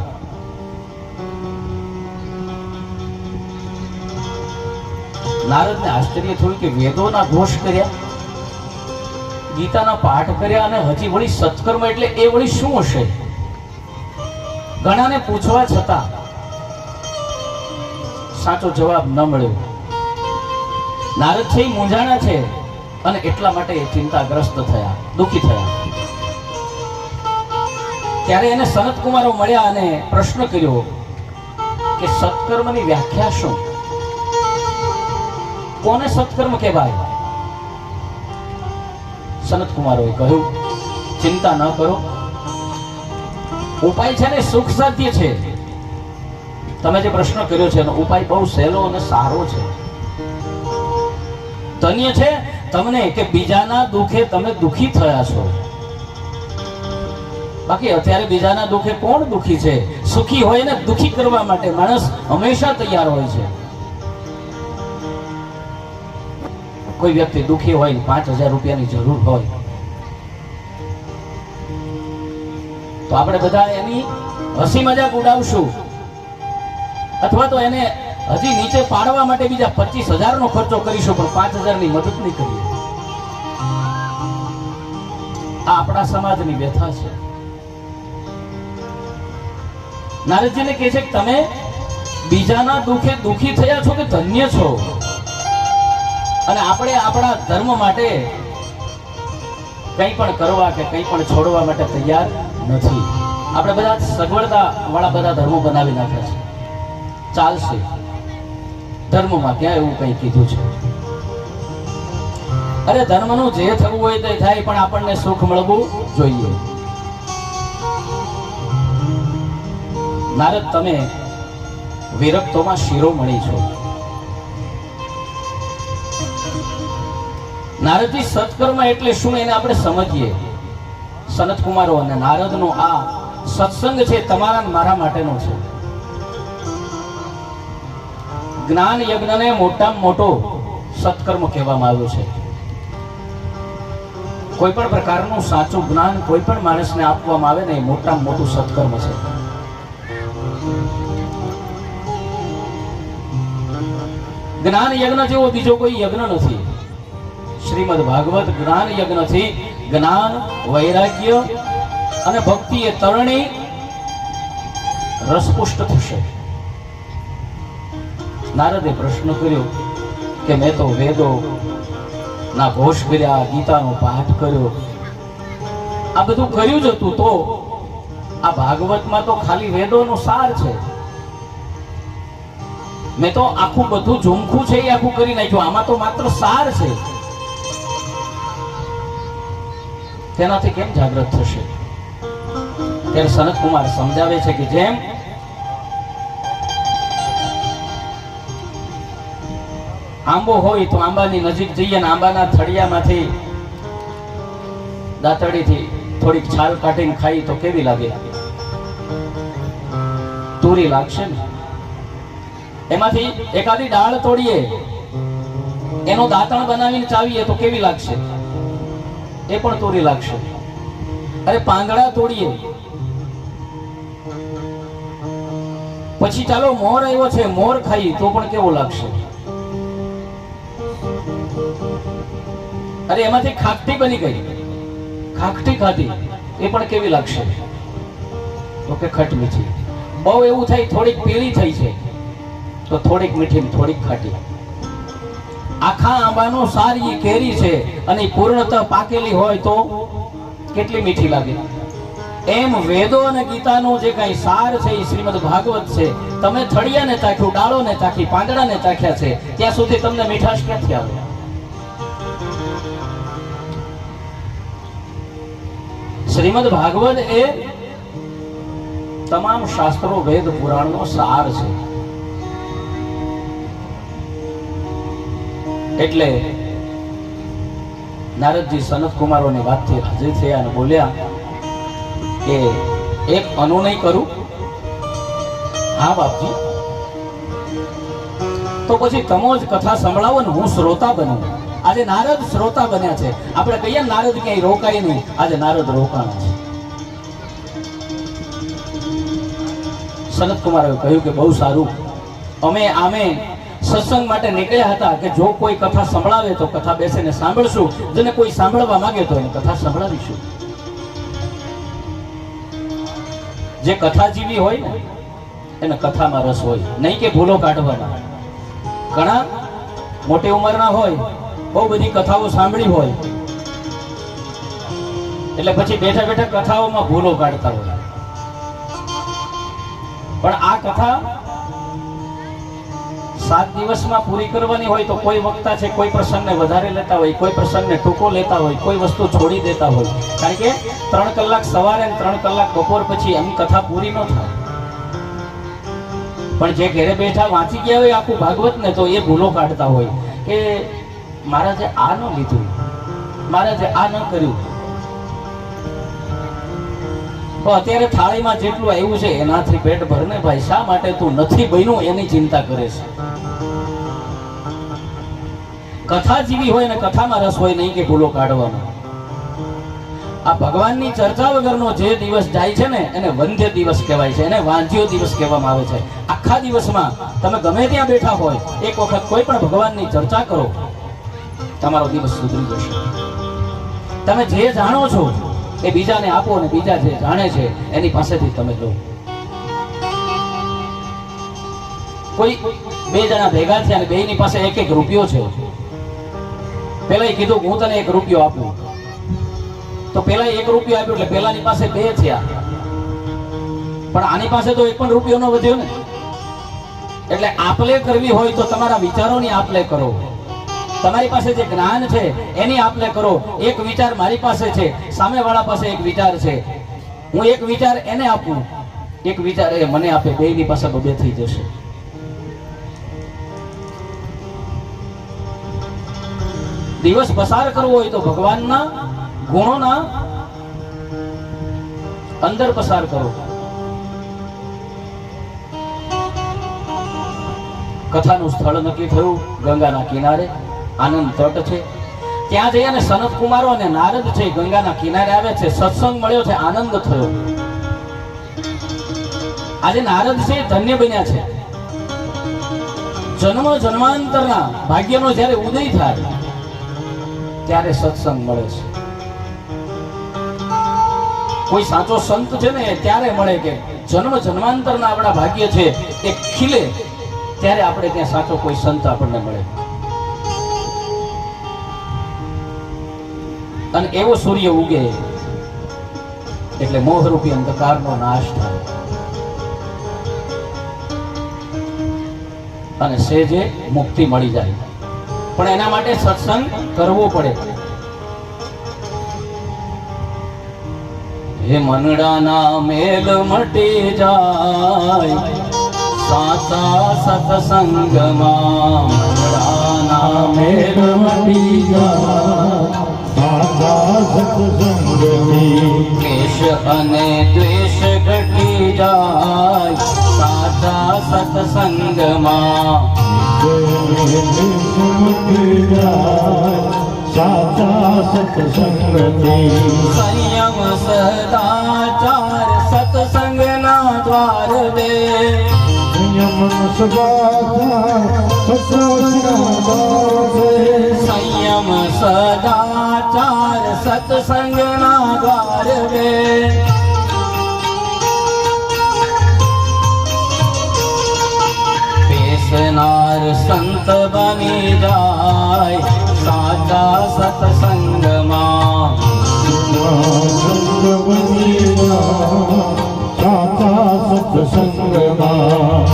નારદને આશ્ચર્ય થયું કે વેદોના ઘોષ કર્યા, ગીતાના પાઠ કર્યા અને હજી વળી સત્કર્મ એટલે એ વળી શું હશે? ઘણાને પૂછવા છતાં સાચો જવાબ ન મળ્યો. નારદ છે મૂંઝાણા છે અને એટલા માટે ચિંતાગ્રસ્ત થયા, દુઃખી થયા. ત્યારે એને સનત કુમારો મળ્યા અને પ્રશ્ન કર્યો કે સત્કર્મની વ્યાખ્યા શું? કોને સત્કર્મ કહેવાય? સનત કુમારોએ કહ્યું, ચિંતા ન કરો, ઉપાય છે ને સુખ સાધ્ય છે. તમે જે પ્રશ્ન કર્યો છે એનો ઉપાય બહુ સહેલો અને સારો છે. ધન્ય છે તમને કે બીજાના દુઃખે તમે દુઃખી થયા છો. બાકી અત્યારે બીજાના દુઃખે કોણ દુઃખી છે? સુખી હોય ને દુઃખી કરવા માટે માણસ હંમેશા તૈયાર હોય છે. કોઈ વ્યક્તિ દુઃખી હોય ને 5000 રૂપિયાની જરૂર હોય તો આપણે બધા એની હસી મજાક ઉડાવશું અથવા તો એને હજી નીચે પાડવા માટે બીજા 25,000 નો ખર્ચો કરીશું, પણ 5,000 ની મદદ નહીં કરીએ. આ આપણા સમાજની વ્યથા છે. નારદજીને કહે છે કે તમે બીજાના દુઃખે દુઃખી થયા છો કે ધન્ય છો, અને આપણે આપણા ધર્મ માટે કંઈ પણ કરવા કે કંઈ પણ છોડવા માટે તૈયાર નથી. આપણે બધા સગવડતા વાળા બધા ધર્મો બનાવી નાખ્યા છે. ચાલશે, ધર્મમાં ક્યાં એવું કંઈ કીધું છે? અરે ધર્મનું જે થવું હોય તે થાય, પણ આપણને સુખ મળવું જોઈએ. નારદ, તમે વિરક્તોમાં શિરોમણી છો. નારદજી સત્કર્મ એટલે શું એને આપણે સમજીએ. સનત કુમારો અને નારદનો આ સત્સંગ છે તમારા અને મારા માટેનો છે. જ્ઞાન યજ્ઞને મોટામાં મોટો સત્કર્મ કહેવામાં આવ્યું છે. કોઈ પણ પ્રકારનું સાચું જ્ઞાન કોઈ પણ માણસને આપવામાં આવે ને એ મોટામાં મોટું સત્કર્મ છે. જ્ઞાન યજ્ઞ જેવો બીજો કોઈ યજ્ઞ નથી. શ્રીમદ ભાગવત જ્ઞાન યજ્ઞથી જ્ઞાન, વૈરાગ્ય અને ભક્તિ એ તરણી રસપુષ્ટ થશે. નારદે પ્રશ્ન કર્યો કે મેં તો વેદો ના ઘોષ કર્યા, ગીતાનો પાઠ કર્યો, આ બધું કર્યું જ હતું, તો આ ભાગવતમાં તો ખાલી વેદોનો સાર છે. મેં તો આખું બધું ઝુમખું છે એ આખું કરી નાખ્યું, આમાં તો માત્ર સાર છે. તેનાથી કેમ જાગૃત થશે? ત્યારે સનત કુમાર સમજાવે છે કે જેમ આંબો હોય તો આંબાની નજીક જઈએ ને આંબાના થળિયામાંથી દાંતડીથી થોડીક છાલ કાઢીને ખાઈ તો કેવી લાગે? તુરી લાગશે ને. એમાંથી એકાદી ડાળ તોડીએ, એનો દાંતણ બનાવીને ચાવીએ તો કેવી લાગશે? એ પણ તુરી લાગશે. અરે પાંદડા તોડીએ, પછી ચાલો મોર આવ્યો છે, મોર ખાઈ તો પણ કેવો લાગશે? અરે એમાંથી ખાખટી બની ગઈ, ખાખટી ખાધી એ પણ કેવી લાગશે? તો કે ખટ મીઠી. બહુ એવું થાય થોડીક પીળી થઈ છે તો થોડીક મીઠી ને થોડીક ખાટી. આખા આંબાનો સાર ઈ કેરી છે અને પૂર્ણતઃ પાકેલી હોય તો કેટલી મીઠી લાગે. એમ વેદો અને ગીતાનો જે કઈ સાર છે એ શ્રીમદ ભાગવત છે. તમે થળિયાને ચાખ્યું, ડાળોને ચાખી, પાંદડાને ચાખ્યા છે, ત્યાં સુધી તમને મીઠાશ ક્યાંથી આવે? શ્રીમદ ભાગવત એ તમામ શાસ્ત્રો, વેદ, પુરાણનો સાર છે. એટલે નારદજી સનત કુમારોની વાતથી રાજી થયા અને બોલ્યા કે એક અનુનય કરું. હા બાપજી. તો પછી તમો જ કથા સંભળાવો ને હું શ્રોતા બનું. આજે નારદ શ્રોતા બન્યા છે. આપણે કહીએ નારદ ક્યાંય રોકાય નહીં, આજે નારદ રોકાણા છે. સનત કુમારે કહ્યું કે બહુ સારું, અમે આમે સત્સંગ માટે નીકળ્યા હતા કે જો કોઈ કથા સંભળાવે તો કથા બેસીને સાંભળશું, જેને કોઈ સાંભળવા માંગે તો એને કથા સંભળાવીશું. જે કથા જીવી હોય ને એને કથામાં રસ હોય, નહીં કે ભૂલો કાઢવાના. ઘણા મોટી ઉંમરના હોય, બહુ બધી કથાઓ સાંભળી હોય, એટલે પછી બેઠા બેઠા કથાઓમાં ભૂલો કાઢતા હોય. પણ આ કથા 7 દિવસમાં પૂરી કરવાની હોય તો કોઈ વક્તા છે કોઈ પ્રસંગને વધારે લેતા હોય, કોઈ પ્રસંગને ટૂંકો લેતા હોય, કોઈ વસ્તુ છોડી દેતા હોય. કારણ કે 3 કલાક સવારે અને 3 કલાક બપોર પછી એમ કથા પૂરી ન થાય. પણ જે ઘરે બેઠા વાંચી ગયા હોય આખું ભાગવત ને, તો એ ભૂલો કાઢતા હોય કે મહારાજે આ ન લીધું, મહારાજે આ ન કર્યું. તો અત્યારે થાળીમાં જેટલું આવ્યું છે એનાથી પેટ ભરને ભાઈ. શા માટે તું નથી બન્યું એની ચિંતા કરે છે? કથા જીવી હોય ને કથામાં રસ હોય, નહીં કે ભૂલો કાઢવાનો. આ ભગવાનની ચર્ચા વગરનો જે દિવસ જાય છે ને એને વંધ્ય દિવસ કહેવાય છે, એને વાંધ્યો દિવસ કહેવામાં આવે છે. આખા દિવસમાં તમે ગમે ત્યાં બેઠા હોય એક વખત કોઈ પણ ભગવાનની ચર્ચા કરો, તમારો દિવસ સુધરી જશે. તમે જે જાણો છો એ બીજાને આપો અને બીજા જે જાણે છે એની પાસેથી તમે લો. કોઈ બે જણા ભેગા થયા અને બેયની પાસે એક એક રૂપિયો છે. પેલા કીધું હું તને 1 રૂપિયો આપું, તો પેલા 1 રૂપિયો આપ્યો એટલે પેલાની પાસે 2 થયા, પણ આની પાસે તો 1 પણ રૂપિયો ન વધ્યો ને. એટલે આપલે કરવી હોય તો તમારા વિચારોની આપલે કરો. તમારી પાસે જે જ્ઞાન છે એની આપલે કરો. એક વિચાર મારી પાસે છે, સામેવાળા પાસે એક વિચાર છે, હું એક વિચાર એને આપું, એક વિચાર એ મને આપે, બેયની પાસે 2 થઈ જશે. દિવસ પસાર કરવો હોય તો ભગવાનના ગુણોના અંદર પસાર કરો. કથાનું સ્થળ નક્કી થયું ગંગાના કિનારે, આનંદ તટ છે. ત્યાં જઈ અને સનત કુમારો અને નારદ છે ગંગાના કિનારે આવે છે, સત્સંગ મળ્યો છે, આનંદ થયો. આજે નારદ છે ધન્ય બન્યા છે. જન્મ જન્માંતરના ભાગ્યનો જ્યારે ઉદય થાય ત્યારે સત્સંગ મળે છે. કોઈ સાચો સંત છે ને ત્યારે મળે, કે જન્મ જન્માંતરના આપણા ભાગ્ય છે એ ખીલે ત્યારે આપણે ત્યાં સાચો કોઈ સંત આપણને મળે. અને એવો સૂર્ય ઉગે એટલે મોહરૂપી અંધકારનો નાશ થાય અને સેજે મુક્તિ મળી જાય. પણ એના માટે સત્સંગ કરવો પડે. હે મનડાના મેલ મટી જાય સાચા સત્સંગમાં, મનડાના મેલ મટી જાય સાચા સત્સંગથી, દ્વેષ અને દ્વેષ ઘટી જાય સાચા સત્સંગમાં, સાચા સત્સંગથી, સંયમ સદાચાર સત્સંગના દ્વાર દે, સંયમ સદાચાર સત્સંગના દ્વાર દે, સંયમ સદાચાર સત્સંગના દ્વાર દે. બેસનાર સંત બની જાય સાચા સત્સંગમાં, સાચા સત્સંગમાં.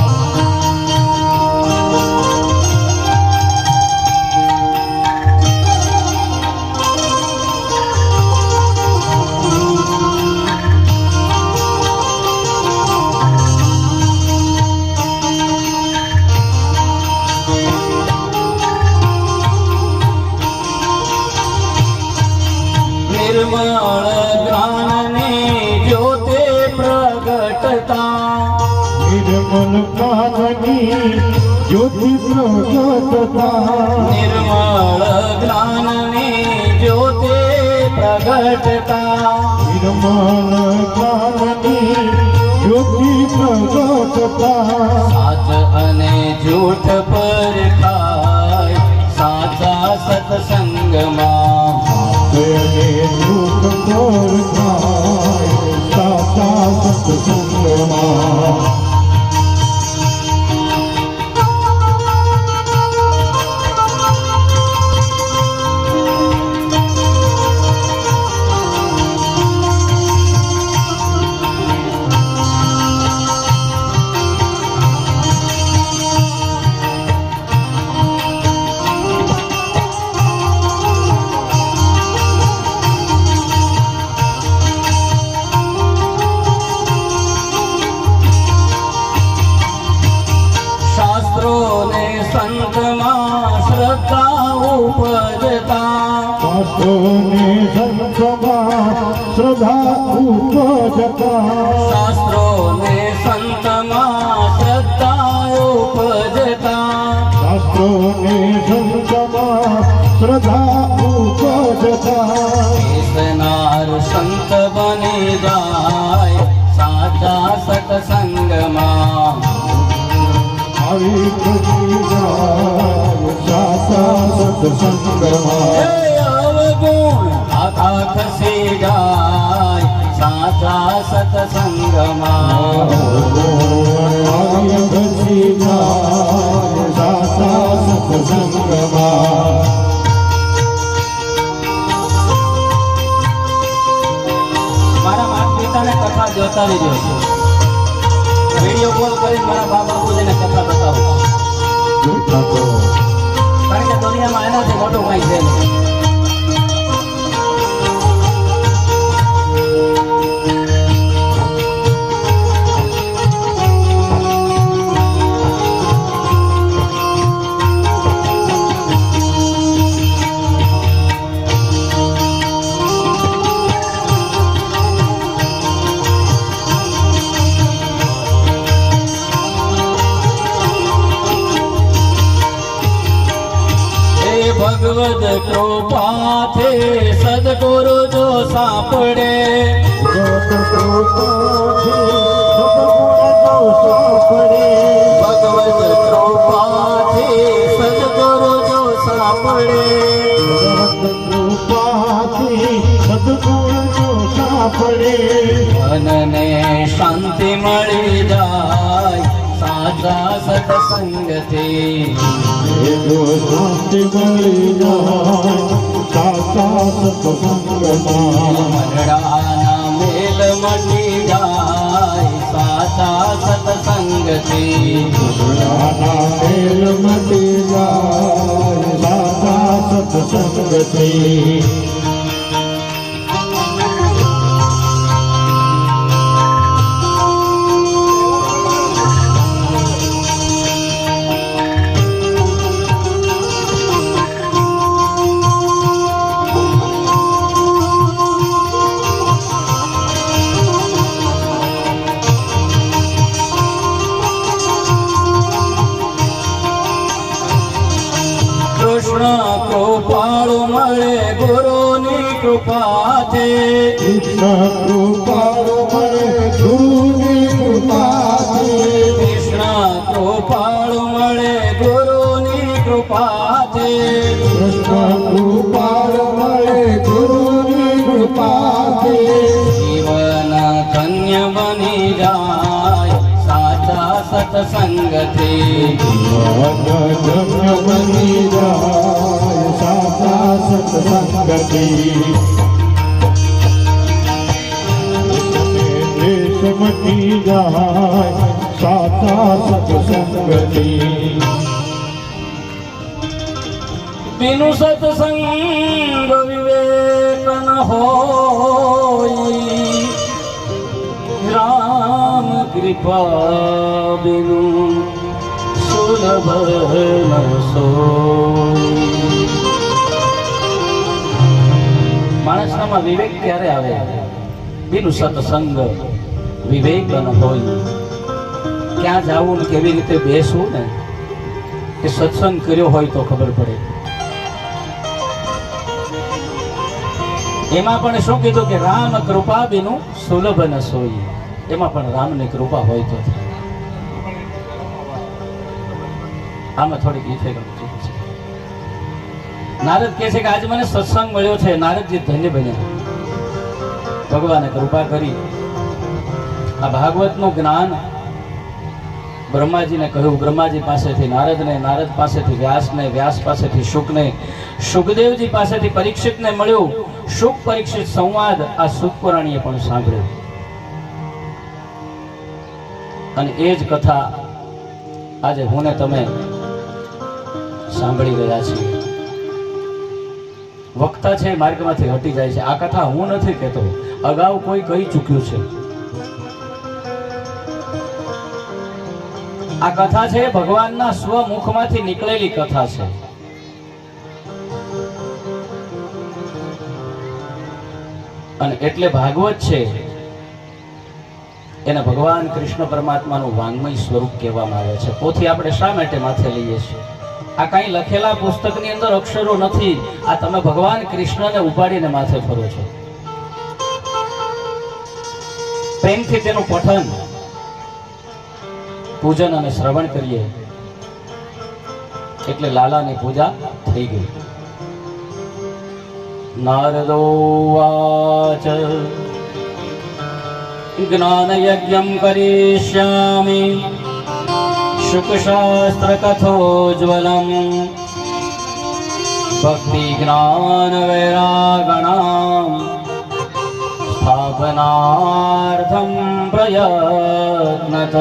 નિર્મળ જ્ઞાનની જ્યોતે પ્રગટતા, નિર્મલ જ્ઞાનની જ્યોતિ પ્રગટતા, નિર્મળ જ્ઞાનની જ્યોતે પ્રગટતા, નિર્મલ જ્ઞાનની જ્યોતિ પ્રગટતા, સાચ અને જૂઠ પર ખાય સાચા સત્સંગમાં, અને દુઃખ પર થાય સાચા સત્સંગમાં. સંતમાં શ્રદ્ધા ઉપજતા, શાસ્ત્રોને સંતમાં શ્રદ્ધા ઉપજતા, શાસ્ત્રોને સંતમાં શ્રદ્ધા ઉપજતા, શાસ્ત્રોને સંતમાં શ્રદ્ધા ઉપજતા, બેસનાર સંત બની જાય સાચા સત્સંગમાં, આવી ખસી જાય સાચા સત્સંગમાં અવગુણ આખા ખસી જાય સાચા સત્સંગમાં આવી ખસી જાય સાચા સત્સંગમાં મારા માતા પિતાને કથા જોતાવી દો છું. વિડીયો કોલ કરીને મારા બા બાપુજીને કથા બતાવું છું. કારણ કે દુનિયામાં એનાથી મોટું કંઈ છે નહીં. ભગવદ કૃપાથી સદગુરુ જો સાંપડે ભગવદ કૃપાથી સદગુરુ જો સાંપડે મનને શાંતિ મળી જાય સાચા સત્સંગથી શાંતિ મળી જાય સાચા સત્સંગમાં મનડાના મેલ મટી જાય સાચા સત્સંગથી મેલ મટી જાય સાચા સત્સંગથી કૃષ્ણ કૃપાળુ મળે ગુરુની કૃપાથી કૃષ્ણ કૃપાળુ મળે ગુરુની કૃપાથી કૃષ્ણ કૃપાળુ મળે ગુરુની કૃપાથી કૃષ્ણ કૃપાળુ મળે ગુરુની કૃપાથી જીવન ધન્ય બની જાય સાચા સત્સંગથી ધન્ય બની જાય સાચા સત્સંગથી દેશ મટી જાય સાચા સત્સંગથી બિનુ સત્સંગ વિવેક ન હોય રામ કૃપા બિનુ સુલભ ન સોય. માણસનામાં વિવેક ક્યારે આવે? બિનુ સત્સંગ વિવેક ન હોય. ક્યાં જાવું ને કેવી રીતે બેસવું ને એ સત્સંગ કર્યો હોય તો ખબર પડે. એમાં પણ શું કીધું કે રામ કૃપા બિનુ સુલભ ન સોઈ. એમાં પણ રામની કૃપા હોય તો થાય. આમાં થોડીક ઇફેક્ટ છે. નારદ કહે છે કે આજે મને સત્સંગ મળ્યો છે. નારદજી ધન્ય બન્યા, ભગવાને કૃપા કરી. આ ભાગવતનું જ્ઞાન બ્રહ્માજીને કહ્યું, બ્રહ્માજી પાસેથી નારદને, નારદ પાસેથી વ્યાસને, વ્યાસ પાસેથી શુકને, શુકદેવજી પાસેથી પરીક્ષિતને મળ્યું. શુક પરીક્ષિત સંવાદ આ શુકપુરાણીએ પણ સાંભળ્યો અને એ જ કથા આજે હું ને તમે સાંભળી રહ્યા છીએ. વક્તા છે માર્ગમાંથી હટી જાય છે. આ કથા હું નથી કહેતો, અગાઉ કોઈ કહી ચૂક્યું છે. આ કથા છે ભગવાનના સ્વમુખમાંથી નીકળેલી કથા છે. અને એટલે ભાગવત છે એને ભગવાન કૃષ્ણ પરમાત્માનું વાંગ્મય સ્વરૂપ કહેવામાં આવે છે. પોથી આપણે શા માટે માથે લઈએ છીએ? આ કાંઈ લખેલા પુસ્તકની અંદર અક્ષરો નથી. આ તમે ભગવાન કૃષ્ણને ઉપાડીને માથે ફરો છો. પ્રેમથી તેનું પઠન, પૂજન અને શ્રવણ કરીએ એટલે લાલાની પૂજા થઈ ગઈ. નારદો વાચ જ્ઞાન યજ્ઞમ કરિષ્યામિ શુકશાસ્ત્ર કથોજ્વલમ ભક્તિ જ્ઞાન વૈરાગણામ સ્થાપનાર્થમ પ્રયત્નત.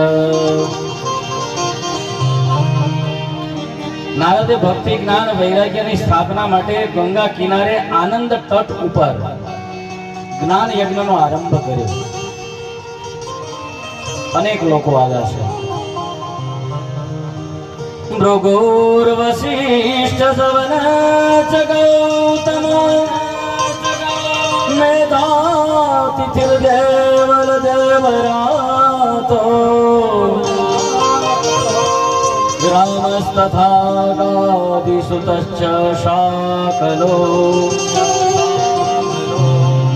નારદે ભક્તિ જ્ઞાન વૈરાગ્યની સ્થાપના માટે ગંગા કિનારે આનંદ તટ ઉપર જ્ઞાન યજ્ઞનો આરંભ કર્યો. અનેક લોકો આવ્યા છે. ભૃગુર્વશિષ્ઠ સવન ચ ગૌતમ મેધાતિથિર્દેવલ દેવરાતો રામસ્તથા ગાદિસુતશ્ચ શાકલો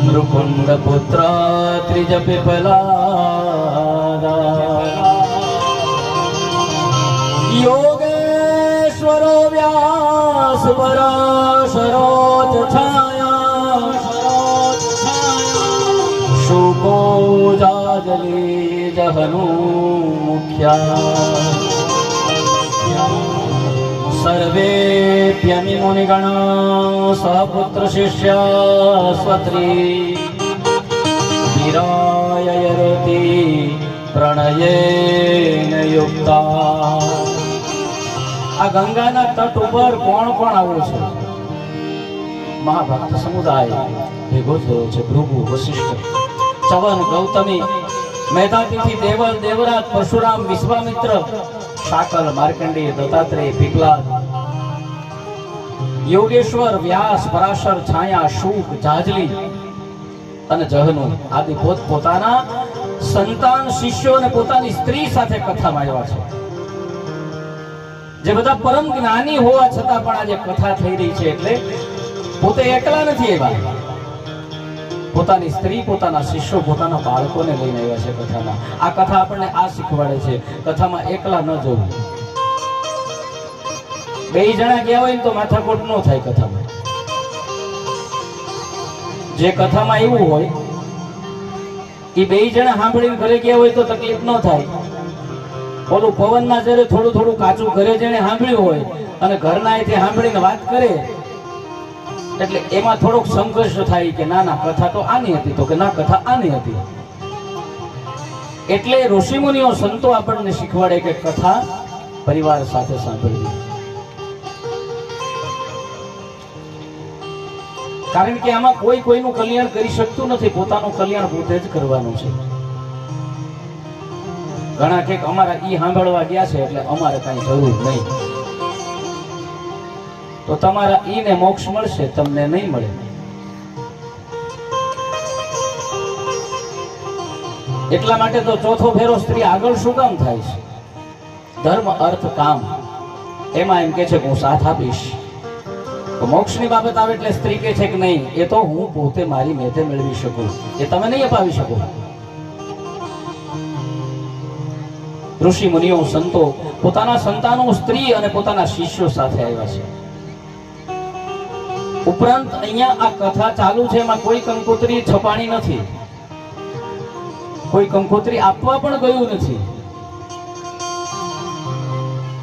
નૃકુંડ પુત્ર ત્રિજ પીપલાદા યોગેશ્વરો વ્યાસ પરાશરોચ છાયા શુકો જાજલી જહનુ મુખ્યા સર્વેપ્યમિ મુનિગણા સહપુત્ર શિષ્યા સ્વત્રી વિરાયરતિ પ્રણયેન યુક્તા. આ ગંગાના તટ ઉપર કોણ કોણ આવ્યું છે? મહાભક્ત સમુદાય ભેગો થયો છે. ભૃગુ, વશિષ્ઠ, ચવન, ગૌતમી, મેધાતિથિ, દેવલ, દેવરાજ, પરશુરામ, વિશ્વામિત્ર, શાકલ, માર્કંડેય, દત્તાત્રેય, પીપલાદ, યોગેશ્વર, વ્યાસ, પરાશર, છાયા, શુક, જાજલી અને જહનુ આદિ પોતાના સંતાન, શિષ્યો અને પોતાની સ્ત્રી સાથે કથામાં આવ્યા છે. જે બધા પરમ જ્ઞાની હોવા છતાં પણ આજે કથા થઈ રહી છે એટલે પોતે એકલા નથી આવ્યા. પોતાની સ્ત્રી, પોતાના શિષ્યો, પોતાના બાળકોને લઈને આવ્યા છે કથામાં. આ કથા આપણને આ શીખવાડે છે, કથામાં એકલા ન જવું. બે જણા ગયા હોય તો માથાકોટ ન થાય કથામાં. જે કથામાં એવું હોય એ બે જણા સાંભળીને ઘરે ગયા હોય તો તકલીફ ન થાય. ઓલું પવનના જયારે થોડું થોડું કાચું ઘરે જેને સાંભળ્યું હોય અને ઘરના અહીંથી સાંભળીને વાત કરે એટલે એમાં થોડોક સંઘર્ષ થાય કે ના ના કથા તો આની હતી, તો કે ના કથા આની હતી. એટલે ઋષિ મુનિઓ સંતો આપણને શીખવાડે કે કથા પરિવાર સાથે સાંભળવી. કારણ કે આમાં કોઈ કોઈનું કલ્યાણ કરી શકતું નથી, પોતાનું કલ્યાણ પોતે જ કરવાનું છે. ઘણા કે અમારા ઈ સાંભળવા ગયા છે એટલે અમારે કઈ જરૂર નહીં. તો તમારા ઈને મોક્ષ મળશે, તમને નહીં મળે. એટલા માટે તો ચોથો ફેરો સ્ત્રી આગળ શું કામ થાય છે? ધર્મ, અર્થ, કામ એમાં એમ કે છે કે હું સાથ આપીશ. તો મોક્ષની બાબત આવે એટલે સ્ત્રી કે છે કે નહીં, એ તો હું પોતે મારી મેતે મેળવી શકું, એ તમે નહીં અપાવી શકો. ઋષિ મુનિઓ સંતો પોતાના સંતાનો, સ્ત્રી અને પોતાના શિષ્યો સાથે આવ્યા છે. ઉપરાંત અહીંયા આ કથા ચાલુ છે એમાં કોઈ કંકોત્રી છપાણી નથી, કોઈ કંકોત્રી આપવા પણ ગયું નથી.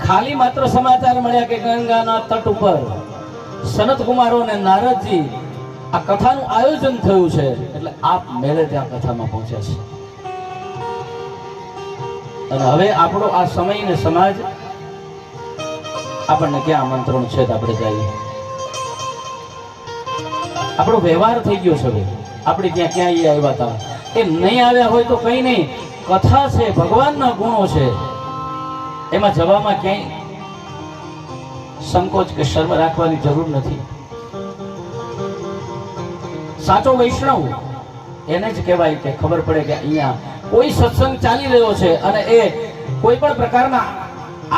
ખાલી માત્ર સમાચાર મળ્યા કે ગંગાના તટ ઉપર સનત કુમારો અને નારદજી આ કથાનું આયોજન થયું છે એટલે આપ મેળે ત્યાં કથામાં પહોંચ્યા છે. અને હવે આપણો આ સમય ને સમાજ આપણને ક્યાં આમંત્રણ છે આપણે જઈએ. આપણો વ્યવહાર થઈ ગયો છે. આપણે ત્યાં ક્યાં આવ્યા હતા એ નહીં આવ્યા હોય તો કઈ નહીં. કથા છે, ભગવાનના ગુણો છે, એમાં જવામાં ક્યાંય સંકોચ કે શર્મ રાખવાની જરૂર નથી. સાચો વૈષ્ણવ એને જ કહેવાય કે ખબર પડે કે અહીંયા કોઈ સત્સંગ ચાલી રહ્યો છે અને એ કોઈ પણ પ્રકારના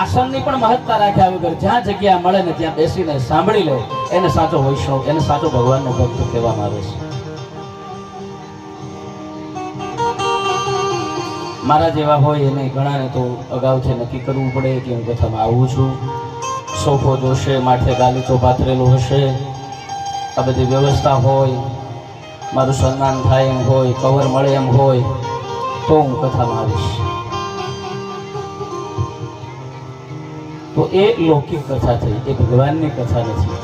આસનની પણ મહત્તા રાખ્યા વગર જ્યાં જગ્યા મળે ને ત્યાં બેસીને સાંભળી લે, એને સાચો વૈષ્ણવ, એને સાચો ભગવાનનો ભક્ત કહેવામાં આવે છે. મારા જેવા હોય એને ઘણાને તો અગાઉથી નક્કી કરવું પડે કે હું કથામાં આવું છું, સોફો જોશે, માથે ગાલીચો પાથરેલું હશે, આ બધી વ્યવસ્થા હોય, મારું સન્માન થાય એમ હોય, કવર મળે એમ હોય, તો હું કથામાં આવીશ. તો એ લૌકિક કથા થઈ, એ ભગવાનની કથા નથી.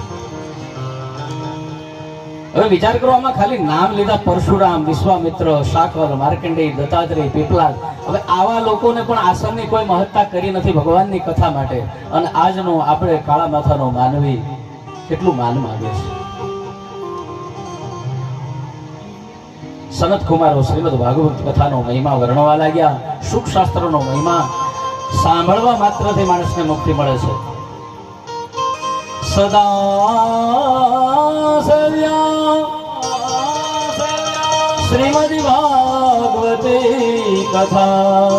હવે વિચાર કરો, આમાં ખાલી નામ લીધા પરશુરામ, વિશ્વામિત્ર, શાકર, માર્કંડેય, દત્તાત્રેય, પીપલાદ, હવે આવા લોકોને પણ આશ્રમની કોઈ મહત્તા કરી નથી ભગવાનની કથા માટે. અને આજનો આપણે કાળા માથાનો માનવી કેટલું માન માગે છે. સનત કુમારો શ્રીમદ ભાગવત કથાનો મહિમા વર્ણવા લાગ્યા. સુખ શાસ્ત્રનો મહિમા સાંભળવા માત્રથી માણસને મુક્તિ મળે છે. સદા શ્રીમદ ભાગવતી કથા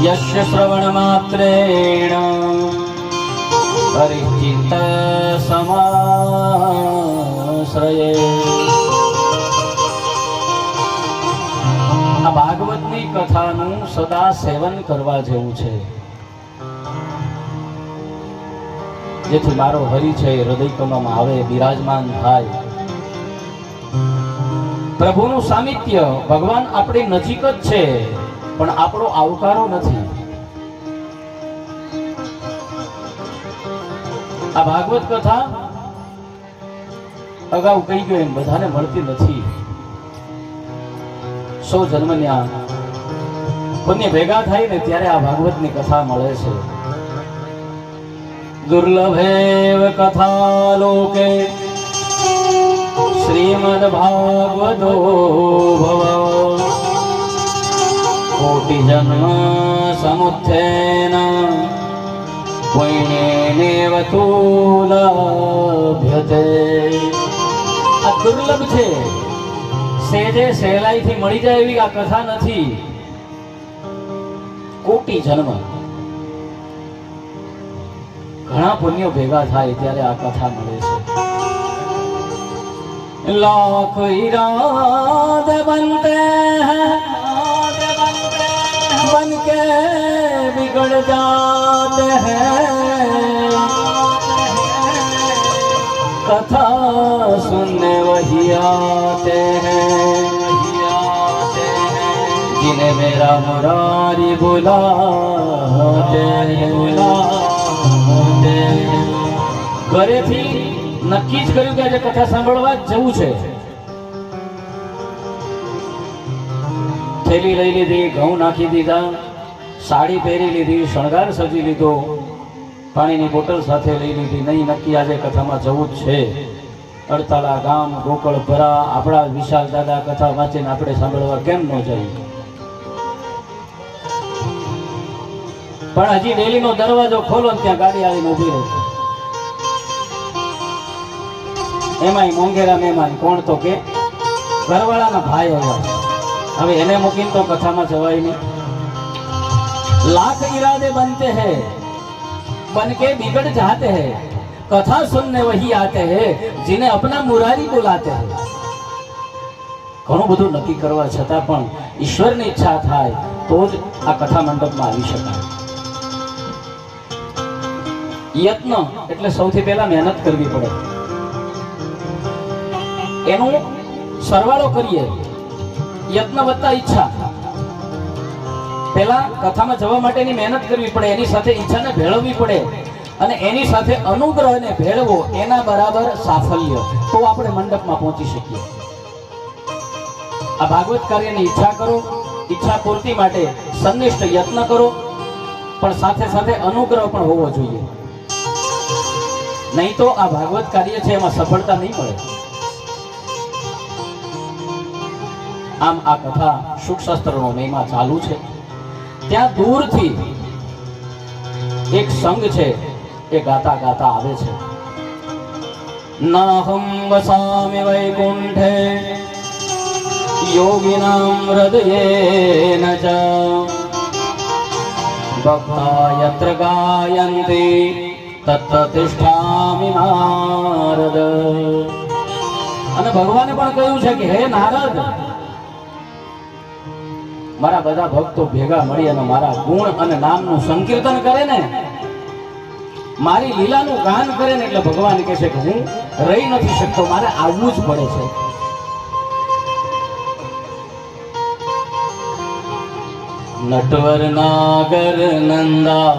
યસ્ય શ્રવણ માત્રેણ પરિચિત સમાશ્રયે. આ ભાગવતની કથાનું સદા સેવન કરવા જેવું છે, જેથી મારો હરિ છે હૃદય કમળમાં આવે, બિરાજમાન થાય. પ્રભુનું સામિત્ય, ભગવાન આપણી નજીક જ છે, પણ આપણો આવકારો નથી. આ ભાગવત કથા અગાઉ કહી ગયો એમ બધાને મળતી નથી. 100 જન્મના પુણ્ય ભેગા થાય ને ત્યારે આ ભાગવતની કથા મળે છે. દુર્લભેવ કથા લોકે શ્રીમદ ભાગવતો ભવ કોટિ જન્મ સમુત્થેન પુણ્યેનેવ તુલભ્યતે. આ દુર્લભ છે, સહેજે સહેલાઈથી મળી જાય એવી આ કથા નથી. કોટી જન્મ, ઘણા પુણ્યો ભેગા થાય ત્યારે આ કથા મળે છે. लाख इरादे बनते हैं, बन के बिगड़ जाते हैं, कथा सुनने वही आते हैं, जिन्हें मेरा मुरारी बुलाते हैं. घरेથી નક્કી જ કર્યું કે આજે કથા સાંભળવા જ જવું છે. થેલી લઈ લીધી, ઘઉં નાખી દીધા, સાડી પહેરી લીધી, શણગાર સજી લીધો, પાણીની બોટલ સાથે લઈ લીધી. નહીં, નક્કી આજે કથામાં જવું જ છે. અડતાલા ગામ, ગોકળ ભરા, આપણા વિશાલ દાદા કથા વાંચીને આપણે સાંભળવા કેમ ન જઈએ? પણ હજી ડેલીનો દરવાજો ખોલો ને ત્યાં ગાડી આવીને ઊભી રહે. એમાંય મોંઘેરા મહેમાન કોણ? તો કે ઘરવાળાના ભાઈ આવ્યા. હવે એને મૂકીને તો કથામાં જવાય નહીં. लाख इरादे बनते हैं, बन के बिगड़ जाते हैं, कथा सुनने वही आते हैं, जिन्हें अपना मुरारी बुलाते हैं. ઘણું બધું નક્કી કરવા છતાં પણ ઈશ્વરની ઈચ્છા થાય તો જ આ કથા મંડપમાં આવી શકાય. યત્ન એટલે સૌથી પહેલા મહેનત કરવી પડે. એનું સરવાળો કરીએ, યત્ન વત્તા ઈચ્છા. પહેલા કથામાં જવા માટેની મહેનત કરવી પડે, એની સાથે ઈચ્છાને ભેળવવી પડે, અને એની સાથે અનુગ્રહને ભેળવો, એના બરાબર સાફલ્ય, તો આપણે મંડપમાં પહોંચી શકીએ. આ ભાગવત કાર્યની ઈચ્છા કરો, ઈચ્છા પૂર્તિ માટે સંનિષ્ઠ યત્ન કરો, પણ સાથે સાથે અનુગ્રહ પણ હોવો જોઈએ. નહીં તો આ ભાગવત કાર્ય છે એમાં સફળતા નહીં મળે. આમ આ કથા સુખશાસ્ત્રનો મહિમા ચાલુ છે. ત્યાં દૂરથી એક સંઘ છે, એ ગાતા ગાતા આવે છે. નાહમ વસામિ વૈકુંઠે યોગિનામ હૃદયેન ચ ભક્તા યત્ર ગાયન્તિ તત્ર તિષ્ઠામિ નારદ. અને ભગવાને પણ કહ્યું છે કે હે નારદ, મારા બધા ભક્તો ભેગા મળી અને મારા ગુણ અને નામનું સંકીર્તન કરે ને, મારી લીલાનું ગાન કરે ને એટલે ભગવાન કહે છે કે હું રહી નથી શકતો, મારે આવવું જ પડે છે. નટવર નાગર નંદા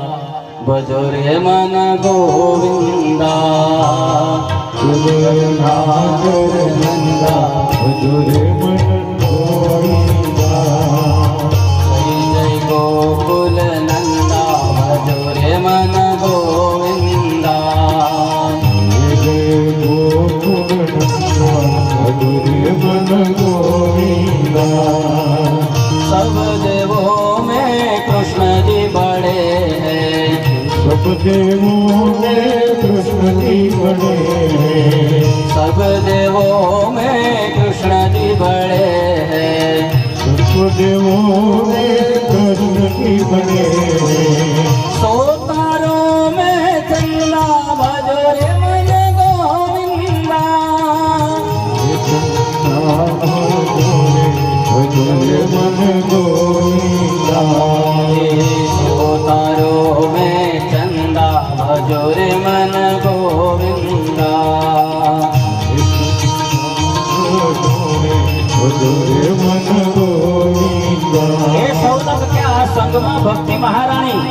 ભજો રે મન ગોવિંદા, નાગર નંદા ભજો રે મન ગોવિંદા. જય જય ગોકુલ નંદા ભજો રે મન ગોવિંદા. જય ગોકુળ નંદા ભજો રે મન ગોવિંદા. सब देवों में कृष्ण जी बड़े हैं, सब देवों में कृष्ण जी बड़े हैं. सब देवों में कृष्ण जी बड़े हैं. सब देवों में कृष्ण जी बड़े हैं. सो तारों में चंदा भजो रे मन गोविंदा. भजो रे मन गोविंदा. सो तारों में चंदा भजो रे मन गोविंदा. ભજો રે મન ગોવિંદા. એ સૌનક કે આ સંગમાં ભક્તિ મહારાણી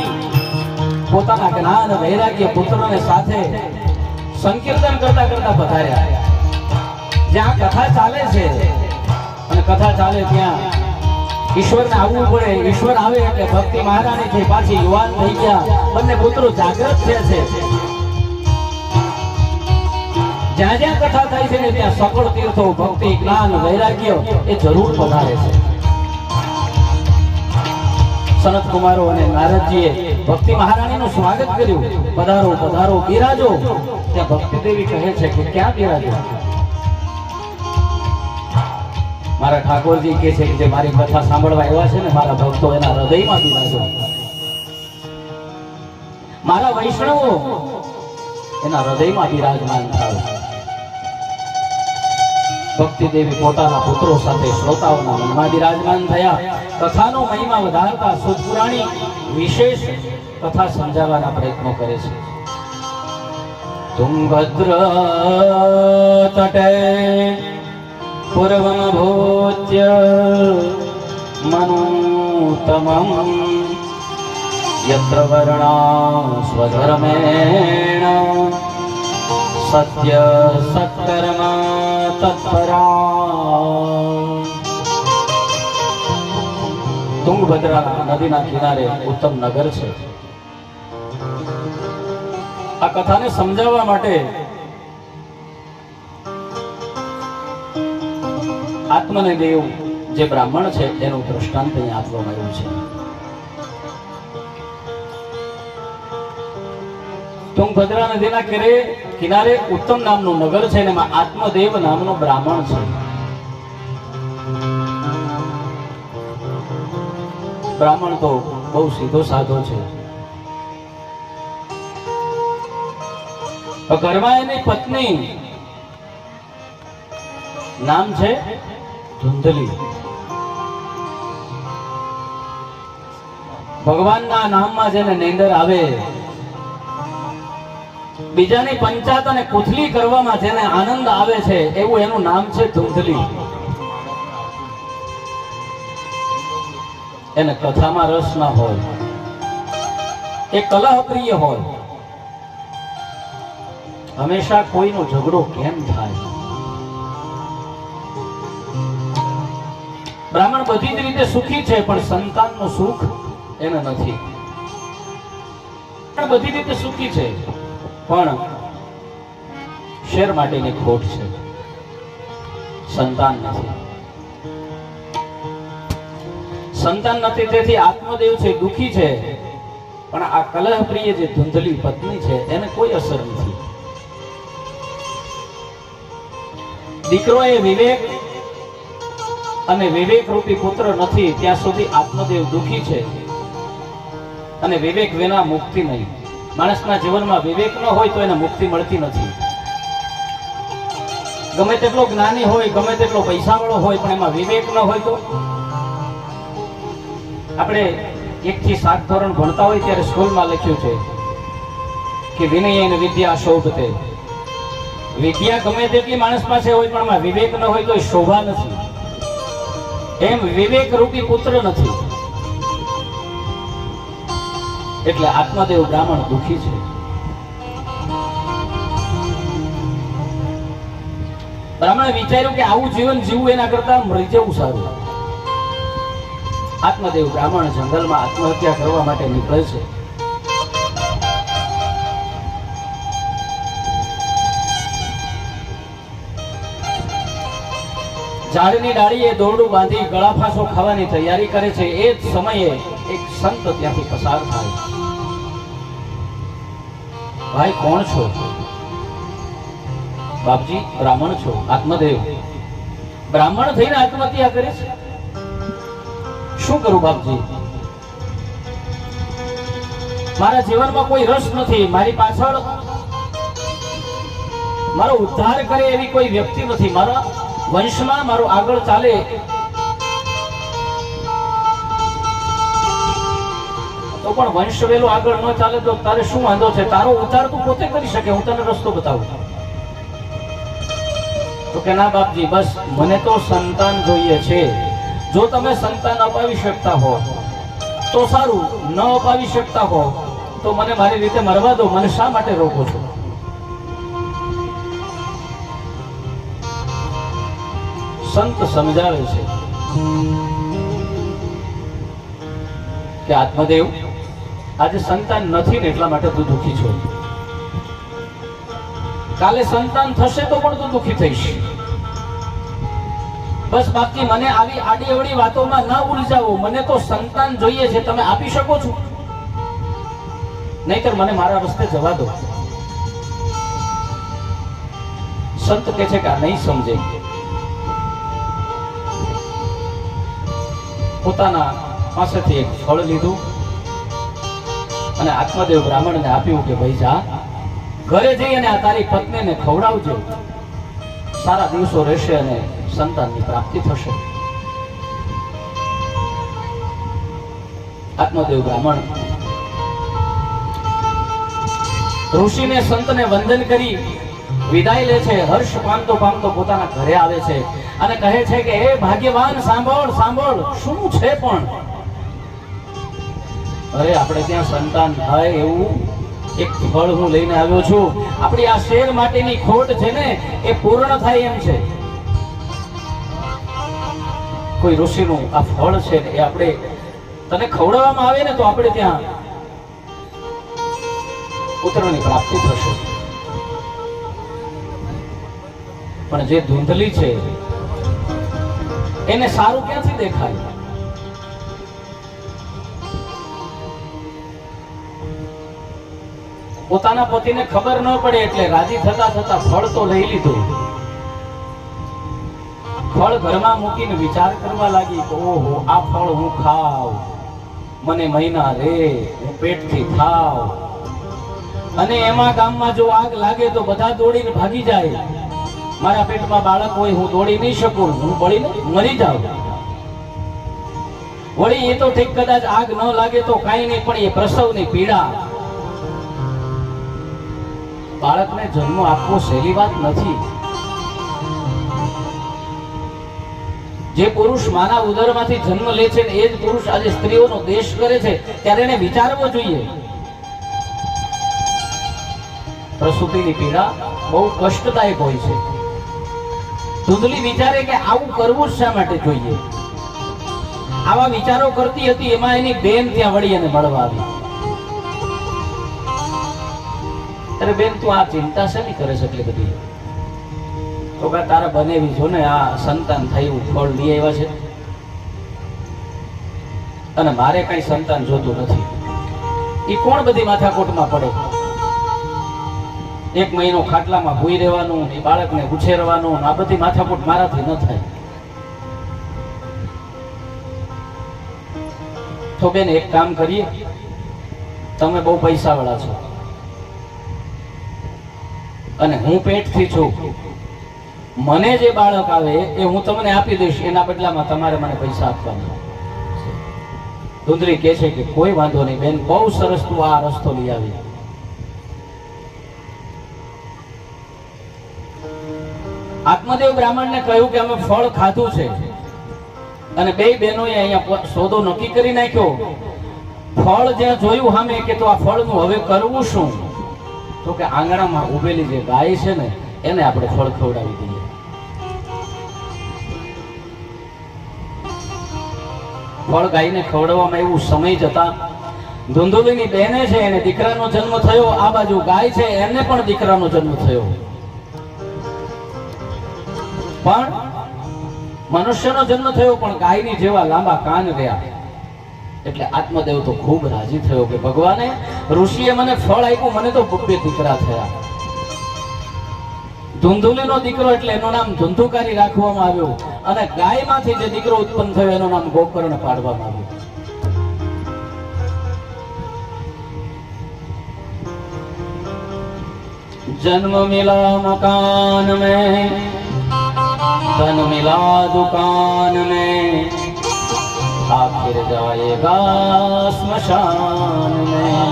પોતાના જ્ઞાન વૈરાગ્ય પુત્રોને સાથે સંકીર્તન કરતા કરતા પધાર્યા. જ્યાં કથા ચાલે છે અને કથા ચાલે ત્યાં ઈશ્વરને આવવું પડે. ઈશ્વર આવે એટલે ભક્તિ મહારાણી થઈ પાછી યુવાન થઈ ગયા. બંને પુત્રો જાગૃત થયા છે. જ્યાં જ્યાં કથા થાય છે ને ત્યાં સકળ તીર્થો ભક્તિ જ્ઞાન વૈરાગ્ય એ જરૂર પધારે છે. સનત કુમારો અને નારદજીએ ભક્તિ મહારાણીનું સ્વાગત કર્યું. પધારો પધારો બિરાજો. ત્યાં ભક્તિ દેવી કહે છે કે ક્યાં બિરાજો? મારા ઠાકોરજી કહે છે કે જે મારી કથા સાંભળવા આવ્યા છે ને મારા ભક્તો એના હૃદયમાં બિરાજો. મારા વૈષ્ણવો એના હૃદયમાં બિરાજમાન થાવ. ભક્તિ દેવી પોતાના પુત્રો સાથે શ્રોતાઓના મનમાં બિરાજમાન થયા. કથાનો મહિમા વધારતા સુદપુરાણી વિશેષ કથા સમજાવવાના પ્રયત્નો કરે છે. તુંગભદ્ર તટે પૂર્વમ ભૂત્ય મનુતમં યત્ર વર્ણા સ્વધર્મેણ સત્ય સત્કર્મ તત્પરા. તુંગભદ્રા નદીના કિનારે ઉત્તમ નગર છે. આ કથાને સમજાવવા માટે આત્મને દેવ જે બ્રાહ્મણ છે એનું દ્રષ્ટાંત અહીં આપવામાં આવ્યું છે. તુંગભદ્રા નદીના કિનારે ઉત્તમ નામનું નગર છે અને એમાં આત્મદેવ નામનો બ્રાહ્મણ છે. બ્રાહ્મણ તો બહુ સીધો સાધો છે. ઘરમાં એની પત્ની નામ છે ધુંધલી. ભગવાનના નામમાં જેને નિંદર આવે, બીજાની પંચાત અને કુથલી કરવામાં જેને આનંદ આવે છે એવું એનું નામ છે ધુંધલી. એને કથામાં રસ ના હોય, એ કલહપ્રિય હોય. હંમેશા કોઈનો ઝઘડો કેમ થાય? બ્રાહ્મણ બધી જ રીતે સુખી છે પણ સંતાનનું સુખ એને નથી. બધી રીતે સુખી છે પણ શેર માટેની ખોટ છે, સંતાન નથી. સંતાન નથી તેથી આત્મદેવ છે દુખી છે, પણ આ કલહપ્રિય જે ધુંધલી પત્ની છે એને કોઈ અસર નથી. દીકરો એ વિવેક અને વિવેક રૂપી પુત્ર નથી ત્યાં સુધી આત્મદેવ દુખી છે. અને વિવેક વિના મુક્તિ નહીં. માણસના જીવનમાં વિવેક ન હોય તો એને મુક્તિ મળતી નથી. ગમે તેટલો જ્ઞાની હોય, ગમે તેટલો પૈસાવાળો હોય, પણ એમાં વિવેક ન હોય તો. આપણે 1 થી 7 ધોરણ ભણતા હોય ત્યારે સ્કૂલમાં લખ્યું છે કે વિનયેન વિદ્યા શોભતે. વિદ્યા ગમે તેટલી માણસ પાસે હોય પણ એમાં વિવેક ન હોય તો એ શોભા નથી. એમ વિવેક રૂપી પુત્ર નથી. એટલે આત્મદેવ બ્રાહ્મણ દુખી છે. બ્રાહ્મણે વિચાર્યું કે આવું જીવન જીવવું એના કરતા મરી જવું સારું. આત્મદેવ બ્રાહ્મણ જંગલમાં આત્મહત્યા કરવા માટે નીકળે છે. ઝાડની ડાળીએ દોરડું બાંધી ગળા ફાંસો ખાવાની તૈયારી કરે છે. એ જ સમયે એક સંત ત્યાંથી પસાર થાય. ભાઈ કોણ છો? બાપજી બ્રાહ્મણ છો. આત્મદેવ બ્રાહ્મણ થઈને આત્મહત્યા કરે છે. શું કરું બાપજી? મારા જીવનમાં કોઈ રસ નથી. મારી પાછળ મારો ઉદ્ધાર કરે એવી કોઈ વ્યક્તિ નથી. મારા વંશમાં મારું આગળ ચાલે તો પણ વંશ વેલો આગળ ન ચાલે તો તારે શું વાંધો છે? તારો ઉદ્ધાર તું પોતે કરી શકે, હું તને રસ્તો બતાવું. તો કે ના બાપજી, બસ મને તો સંતાન જોઈએ છે. જો તમે સંતાન અપાવી શકતા હો તો સારું, ન અપાવી શકતા હો તો મને મારી રીતે મરવા દો. મને શા માટે રોકો છો? સંત સમજાવે છે કે આત્મદેવ, આજે સંતાન નથી ને એટલા માટે તું દુઃખી છો. કાલે સંતાન થશે તો પણ તું દુઃખી થઈશ. બસ બાકી મને આવી આડી અવળી વાતોમાં ન ઉલઝાવો. મને તો સંતાન જોઈએ છે. તમે આપી શકો છો? નહીતર મને મારા રસ્તે જવા દો. સંત કહે છે કે આ નહીં સમજે. પોતાના પાસેથી એક ફળ લીધું અને આત્મદેવ બ્રાહ્મણને આપ્યું કે ભાઈ જા, ઘરે જઈ અને આ તારી પત્નીને ખવડાવજો. સારા દિવસો રહેશે અને સંતાનની પ્રાપ્તિ થશે. આત્મદેવ બ્રાહ્મણ ઋષિને સંતને વંદન કરી વિદાય લે છે. હર્ષ પામતો પામતો પોતાના ઘરે આવે છે અને કહે છે કે હે ભાગ્યવાન, સાંભળ સાંભળ, શું છે પણ? અરે આપણે ત્યાં સંતાન થાય એવું એક ફળ હું લઈને આવ્યો છું. આપણી આ શેર માટેની ખોટ છે ને એ પૂર્ણ થાય એમ છે. કોઈ ઋષિનું આ ફળ છે એ આપણે તને ખવડાવવામાં આવે ને તો આપણે ત્યાં પુત્રની પ્રાપ્તિ થશે. પણ જે ધૂંધલી છે એને સારું ક્યાંથી દેખાય? પોતાના પતિને ખબર ન પડે એટલે રાજી થતા થતા ફળ તો લઈ લીધું. ફળ ઘરમાં મૂકીને વિચાર કરવા લાગી કે ઓહો, આ ફળ હું ખાવ, મને મહિના રે, હું પેટથી ખાવ. અને એમાં ગામમાં જો આગ લાગે તો બધા દોડીને ભાગી જાય. મારા પેટમાં બાળક હોય, હું દોડી નહીં શકું, હું બળીને મરી જાઉં. વળી એ તો ઠીક, કદાચ આગ ન લાગે તો કાંઈ નહીં, પણ એ પ્રસવની પીડા, બાળકને જન્મ આપવો સહેલી વાત નથી. જે પુરુષ માના ઉદરમાંથી જન્મ લે છે ને એ જ પુરુષ આજે સ્ત્રીઓનો દેશ કરે છે, ત્યારે એને વિચારવો જોઈએ. પ્રસૂતિની પીડા બહુ કષ્ટદાયક હોય છે. ધૂંધલી વિચારે કે આવું કરવું જ શા માટે જોઈએ? આવા વિચારો કરતી હતી એમાં એની બેન ત્યાં વળી અને મળવા આવી. અરે બેન, તું આ ચિંતા શેની કરે છે એટલી બધી? તો કે તારા બનેવી જો ને આ સંતાન થયું, ફળ લઈ આવ્યા છે અને મારે કઈ સંતાન જોતું નથી. એ કોણ બધી માથાકોટમાં પડે? એક મહિનો ખાટલામાં ભૂઈ રહેવાનું, એ બાળકને ઉછેરવાનું, આ બધી માથાકૂટ મારાથી ન થાય. તો બેન એક કામ કરીએ, તમે બહુ પૈસા વાળા છો અને હું પેટથી છું, મને જે બાળક આવે એ હું તમને આપી દઈશ, એના બદલામાં તમારે મને પૈસા આપવાના. ધૂંધલી કહે છે કે કોઈ વાંધો નહીં બેન, બહુ સરસ તું આ રસ્તો લઈ આવી. આત્મદેવ બ્રાહ્મણને કહ્યું કે અમે ફળ ખાધું છે, અને બે બહેનોએ અહીંયા સોદો નક્કી કરી નાખ્યો. ફળ જ્યાં જોયું સામે કે તો આ ફળનું હવે કરવું શું? તો કે આંગણામાં ઉભેલી જે ગાય છે ને એને આપણે ફળ ખવડાવી દઈએ. ફળ ગાયને ખવડાવવામાં એવું સમય જતા ધુંધુલીની બહેને છે એને દીકરાનો જન્મ થયો, આ બાજુ ગાય છે એને પણ દીકરાનો જન્મ થયો. પણ મનુષ્યનો જન્મ થયો પણ ગાયની જેવા લાંબા કાન રહ્યા. એટલે આત્મદેવ તો ખૂબ રાજી થયો કે ભગવાને ઋષિએ મને ફળ આપ્યું, મને તો બબ્બે દીકરા થયા. ધુંધુલીનો દીકરો એટલે એનું નામ ધુંધુકારી રાખવામાં આવ્યું, અને ગાયમાંથી જે દીકરો ઉત્પન્ન થયો એનું નામ ગોકર્ણ પાડવામાં આવ્યું. जन्म मिला मकान में, धन मिला दुकान में, आखिर जाएगा स्मशान में.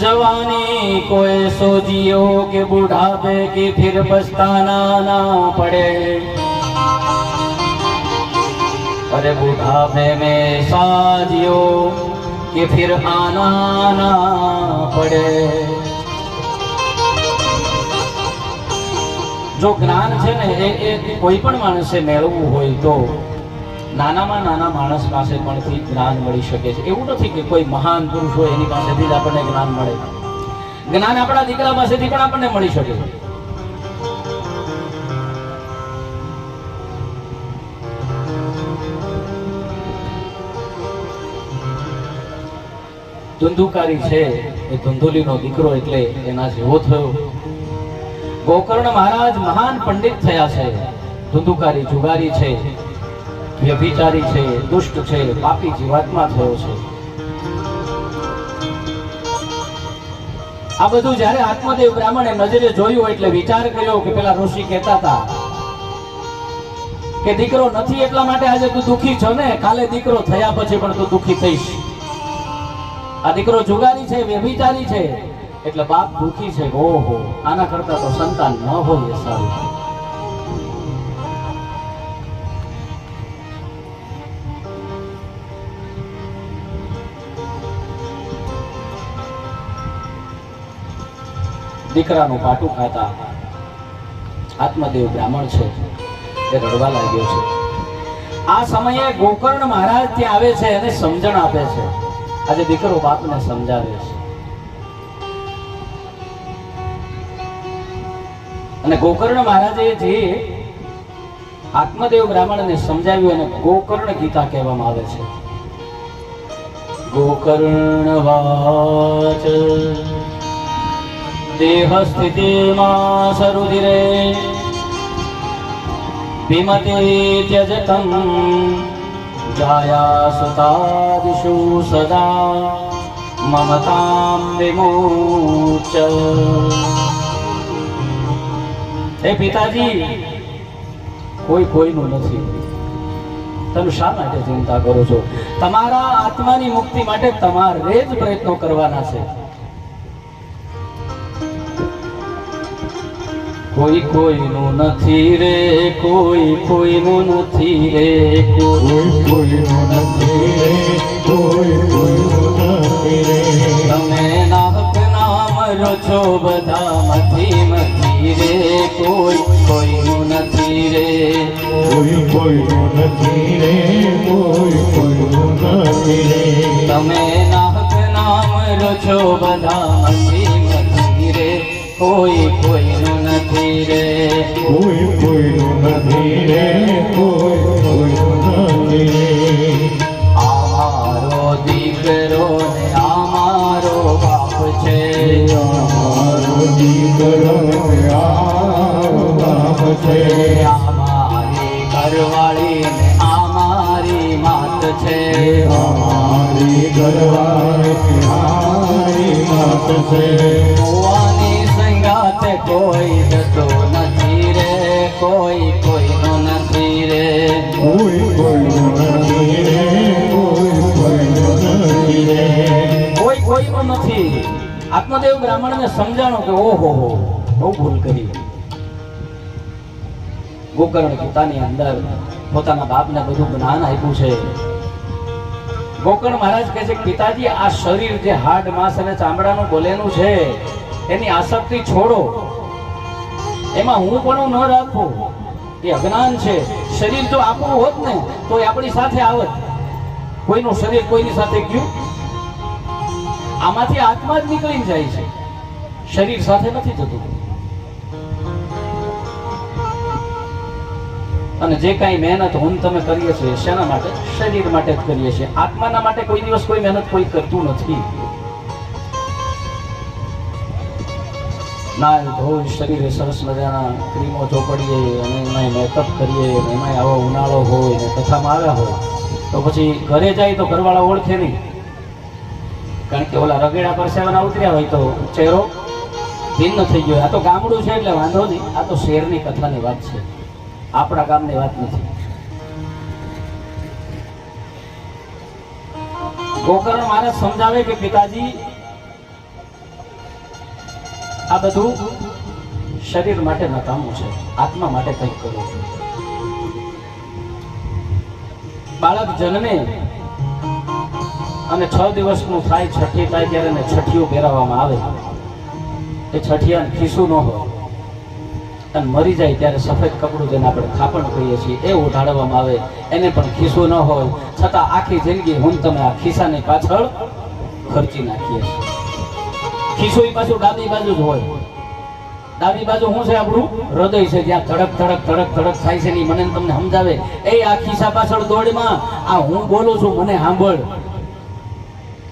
जवानी को ऐसो जियो कि बुढ़ापे की फिर पछताना ना पड़े. अरे बुढ़ापे में ऐसा जियो कि फिर आना ना પડે. જો જ્ઞાન છે ને એ કોઈ પણ માણસે મેળવવું હોય તો નાનામાં નાના માણસ પાસે પણથી જ્ઞાન મળી શકે છે. એવું નથી કે કોઈ મહાન પુરુષ હોય એની પાસેથી જ આપણને જ્ઞાન મળે. જ્ઞાન આપણા દીકરા પાસેથી પણ આપણને મળી શકે છે. ધુંધુકારી છે એ ધુંધુલીનો દીકરો એટલે એના જેવો થયો. ગોકર્ણ મહારાજ મહાન પંડિત થયા છે. ધુંધુકારી જુગારી છે, વ્યભિચારી છે, દુષ્ટ છે, પાપી જીવાત્મા થયો છે. આ બધું જ્યારે આત્મદેવ બ્રાહ્મણે નજરે જોયું એટલે વિચાર કર્યો કે પેલા ઋષિ કહેતા હતા કે દીકરો નથી એટલા માટે આજે તું દુઃખી છો ને, કાલે દીકરો થયા પછી પણ તું દુઃખી થઈશ. આ દીકરો જુગારી છે, વ્યભિચારી છે એટલે બાપ દુઃખી છે. ઓહો, આના કરતા તો સંતાન ન હોય એ સારું. દીકરાનું પાટું ખાતા આત્મદેવ બ્રાહ્મણ છે એ રડવા લાગ્યો છે. આ સમયે ગોકર્ણ મહારાજ ત્યાં આવે છે અને સમજણ આપે છે. આજે દીકરો બાપને સમજાવે છે અને ગોકર્ણ મહારાજે જે આત્મદેવ બ્રાહ્મણને સમજાવ્યું એને ગોકર્ણ ગીતા કહેવામાં આવે છે. ગોકર્ણ વાચ દેહ સ્થિતિમાં સરુધિરે વિમતે ત્યજતમ જાયા સુતાદિષુ સદા મમતામ વિમુચ. હે પિતાજી, કોઈ કોઈનું નથી. તમે શા માટે ચિંતા કરો છો? તમારા આત્માની મુક્તિ માટે તમારે જ પ્રયત્નો કરવાના છે. કોઈ કોઈનું નથી રે, કોઈ કોઈનું નથી રે, કોઈ કોઈનું નથી રે, કોઈ કોઈનું નથી રે. તમે નાહક નામ રો છો બધા મથી મથી રે, કોઈ કોઈનું નથી રે, કોઈ કોઈનું નથી રે, કોઈ કોઈનું નથી રે. તમે નાહક નામ રો છો બધા મથી મથી રે, કોઈ કોઈનું નથી રે, કોઈ કોઈનું નથી રે, કોઈ કોઈનું નથી રે. આ મારો દીકરો ને આ મારો બાપ છે, અમારો દીકરો ને આ બાપ છે. આ મારી ઘરવાળી ને આ મારી માત છે, અમારી ઘરવાળી મારી માત છે. ભુવાની સંગાતે કોઈ જતો નથી રે, કોઈ કોઈનું નથી રે, કોઈ કોઈનું નથી રે, કોઈ કોઈનું નથી રે. કોઈ કોઈનું નથી. આત્મદેવ બ્રાહ્મણને સમજાણો કે ઓહો હો બહુ ભૂલ કરી. ગોકર્ણ પોતાની અંદર પોતાના બાપને બધું જ્ઞાન આપ્યું છે. ગોકર્ણ મહારાજ કહે છે કે પિતાજી આ શરીર જે હાડ માંસ અને ચામડાનું બોલેલું છે એની આસક્તિ છોડો, એમાં હું પણ ન રાખું, એ અજ્ઞાન છે. શરીર જો આપણું હોત ને તો એ આપણી સાથે આવત. કોઈનું શરીર કોઈની સાથે ગયું, આમાંથી આત્મા જ નીકળી જાય છે, શરીર સાથે નથી જતું. અને જે કાંઈ મહેનત હું તમે કરીએ છીએ શેના માટે? શરીર માટે જ કરીએ છીએ. આત્માના માટે કોઈ દિવસ કોઈ મહેનત કોઈ કરતું નથી. ના ધોઈ શરીરે સરસ મજાના ક્રીમો ચોપડીએ અને એમાં મેકઅપ કરીએ, એમાં આવો ઉનાળો હોય ને કથામાં આવ્યા હોય તો પછી ઘરે જાય તો ઘરવાળા ઓળખે નહીં, કારણ કે ઓલા રગેડા પરસેવાના ઉતર્યા હોય તો ચહેરો ભિન્ન થઈ ગયો. આ તો ગામડું છે એટલે વાંધો નહીં, આ તો શહેરની કથાની વાત છે, આપણા ગામની વાત નથી. ગોકર્ણ મહારાજ સમજાવે કે પિતાજી આ બધું શરીર માટે નકામું છે, આત્મા માટે કંઈક કરો. બાળક જન્મે અને 6 દિવસનું થાય, છઠ્ઠી થાય ત્યારે એને છઠ્ઠીઓ પહેરાવવામાં આવે. એ છઠ્ઠિયાને ખીસું ન હોય અને મરી જાય ત્યારે સફેદ કપડું જેને આપણે ખાપણ કહીએ છીએ એ ઉઢાડવામાં આવે. એને પણ ખિસ્સું ન હોય છતાં આખી જિંદગી હું તમે આ ખિસ્સાની પાછળ ખર્ચી નાખીએ છીએ. ખિસ્સું પાછું ડાબી બાજુ જ હોય. ડાબી બાજુ શું છે? આપણું હૃદય છે, જ્યાં ધડક ધડક ધડક ધડક થાય છે. મને તમને સમજાવે એ આ ખિસ્સા પાછળ દોડમાં આ હું બોલું છું મને સાંભળ,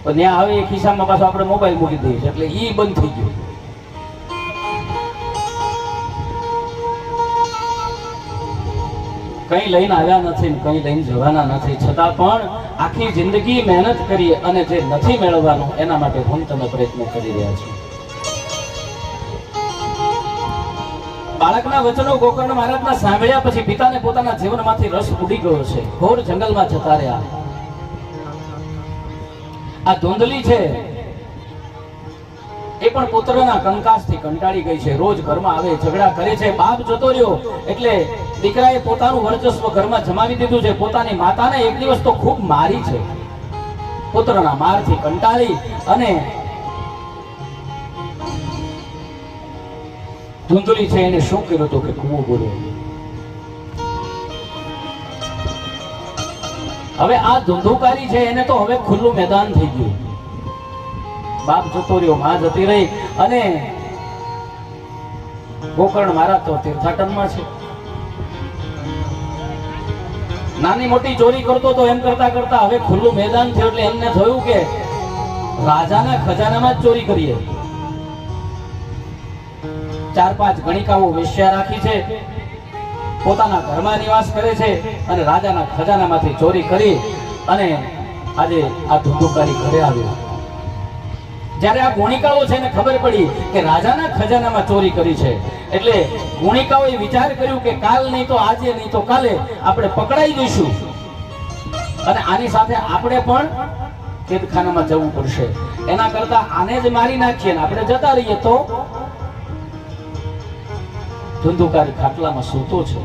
તો ત્યાં હવે એ ખિસ્સામાં પાછો આપણે મોબાઈલ મૂકી દઈએ છીએ એટલે ઈ બંધ થઈ ગયું. કઈ લઈને આવ્યા નથી ને કઈ લઈને જવાના નથી, છતાં પણ આખી જિંદગી મહેનત કરી અને જે નથી મેળવવાનું એના માટે હું તમે પ્રયત્ન કરી રહ્યા છો. બાળકના વચનો ગોકર્ણ મહારાજના સાંભળ્યા પછી પિતાને પોતાના જીવનમાંથી રસ ઉડી ગયો છે. ઘોર જંગલમાં જતા રહ્યા. આ ધૂંધલી છે એ પણ પુત્રના કંકાસથી કંટાળી ગઈ છે. રોજ ઘરમાં આવે, ઝઘડા કરે છે. બાપ જતો રહ્યો એટલે દીકરાએ પોતાનું વર્ચસ્વ ઘરમાં જમાવી દીધું છે. પોતાની માતાને એક દિવસ તો ખૂબ મારી છે. પુત્રના મારથી કંટાળી અને ધૂંધલી છે એને શું કર્યું હતું કે કૂવો બોલ્યો. હવે આ ધૂંધુકારી છે એને તો હવે ખુલ્લું મેદાન થઈ ગયું. બાપ જતો રહ્યો, માં જતી રહી અને ગોકર્ણ મહારાજ તો તીર્થાટનમાં છે. નાની મોટી ચોરી કરતો તો એમ કરતા કરતા હવે ખુલ્લું મેદાન થયું એટલે એમને થયું કે રાજાના ખજાનામાં જ ચોરી કરીએ. 4-5 ગણિકાઓ વેશ્યા રાખી છે, પોતાના ઘરમાં નિવાસ કરે છે અને રાજાના ખજાનામાંથી ચોરી કરી અને આજે આ ધુંધુકારી ઘરે આવ્યો. જ્યારે આ ગુણિકાઓ છે ને ખબર પડી કે રાજાના ખજાનામાં ચોરી કરી છે એટલે ગુણિકાઓએ વિચાર કર્યું કે કાલ નહીં તો આજે નહીં તો કાલે આપણે પકડાઈ જઈશું અને આની સાથે આપણે પણ કેદખાનામાં જવું પડશે. એના કરતા આને જ મારી નાખીએ ને આપણે જતા રહીએ તો. ધુંધુકારી ખાટલામાં સૂતો છે,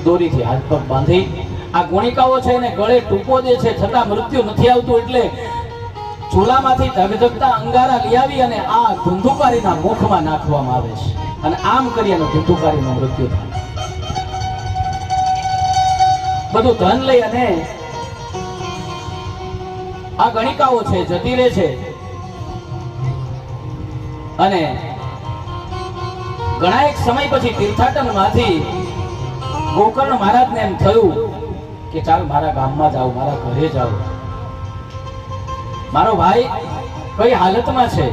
દોરીથી હાથ પગ બાંધી. આ ગુણિકાઓ છે એને ગળે ટૂંકો દે છે છતાં મૃત્યુ નથી આવતું એટલે ચૂલામાંથી ધગધગતા અંગારા લઈ આવી અને આ ધુંધુકારીના મુખમાં નાખવામાં આવે છે અને આમ કરી અને ધુંધુકારીનું મૃત્યુ થાય. બધું ધન લઈ અને આ ગણિકાઓ છે જતી રહે છે અને ઘણા એક સમય પછી તીર્થાટનમાંથી ગોકર્ણ મહારાજને એમ થયું કે ચાલ મારા ગામમાં જાઉં, મારા ઘરે જાઉં, મારો ભાઈ કઈ હાલતમાં છે.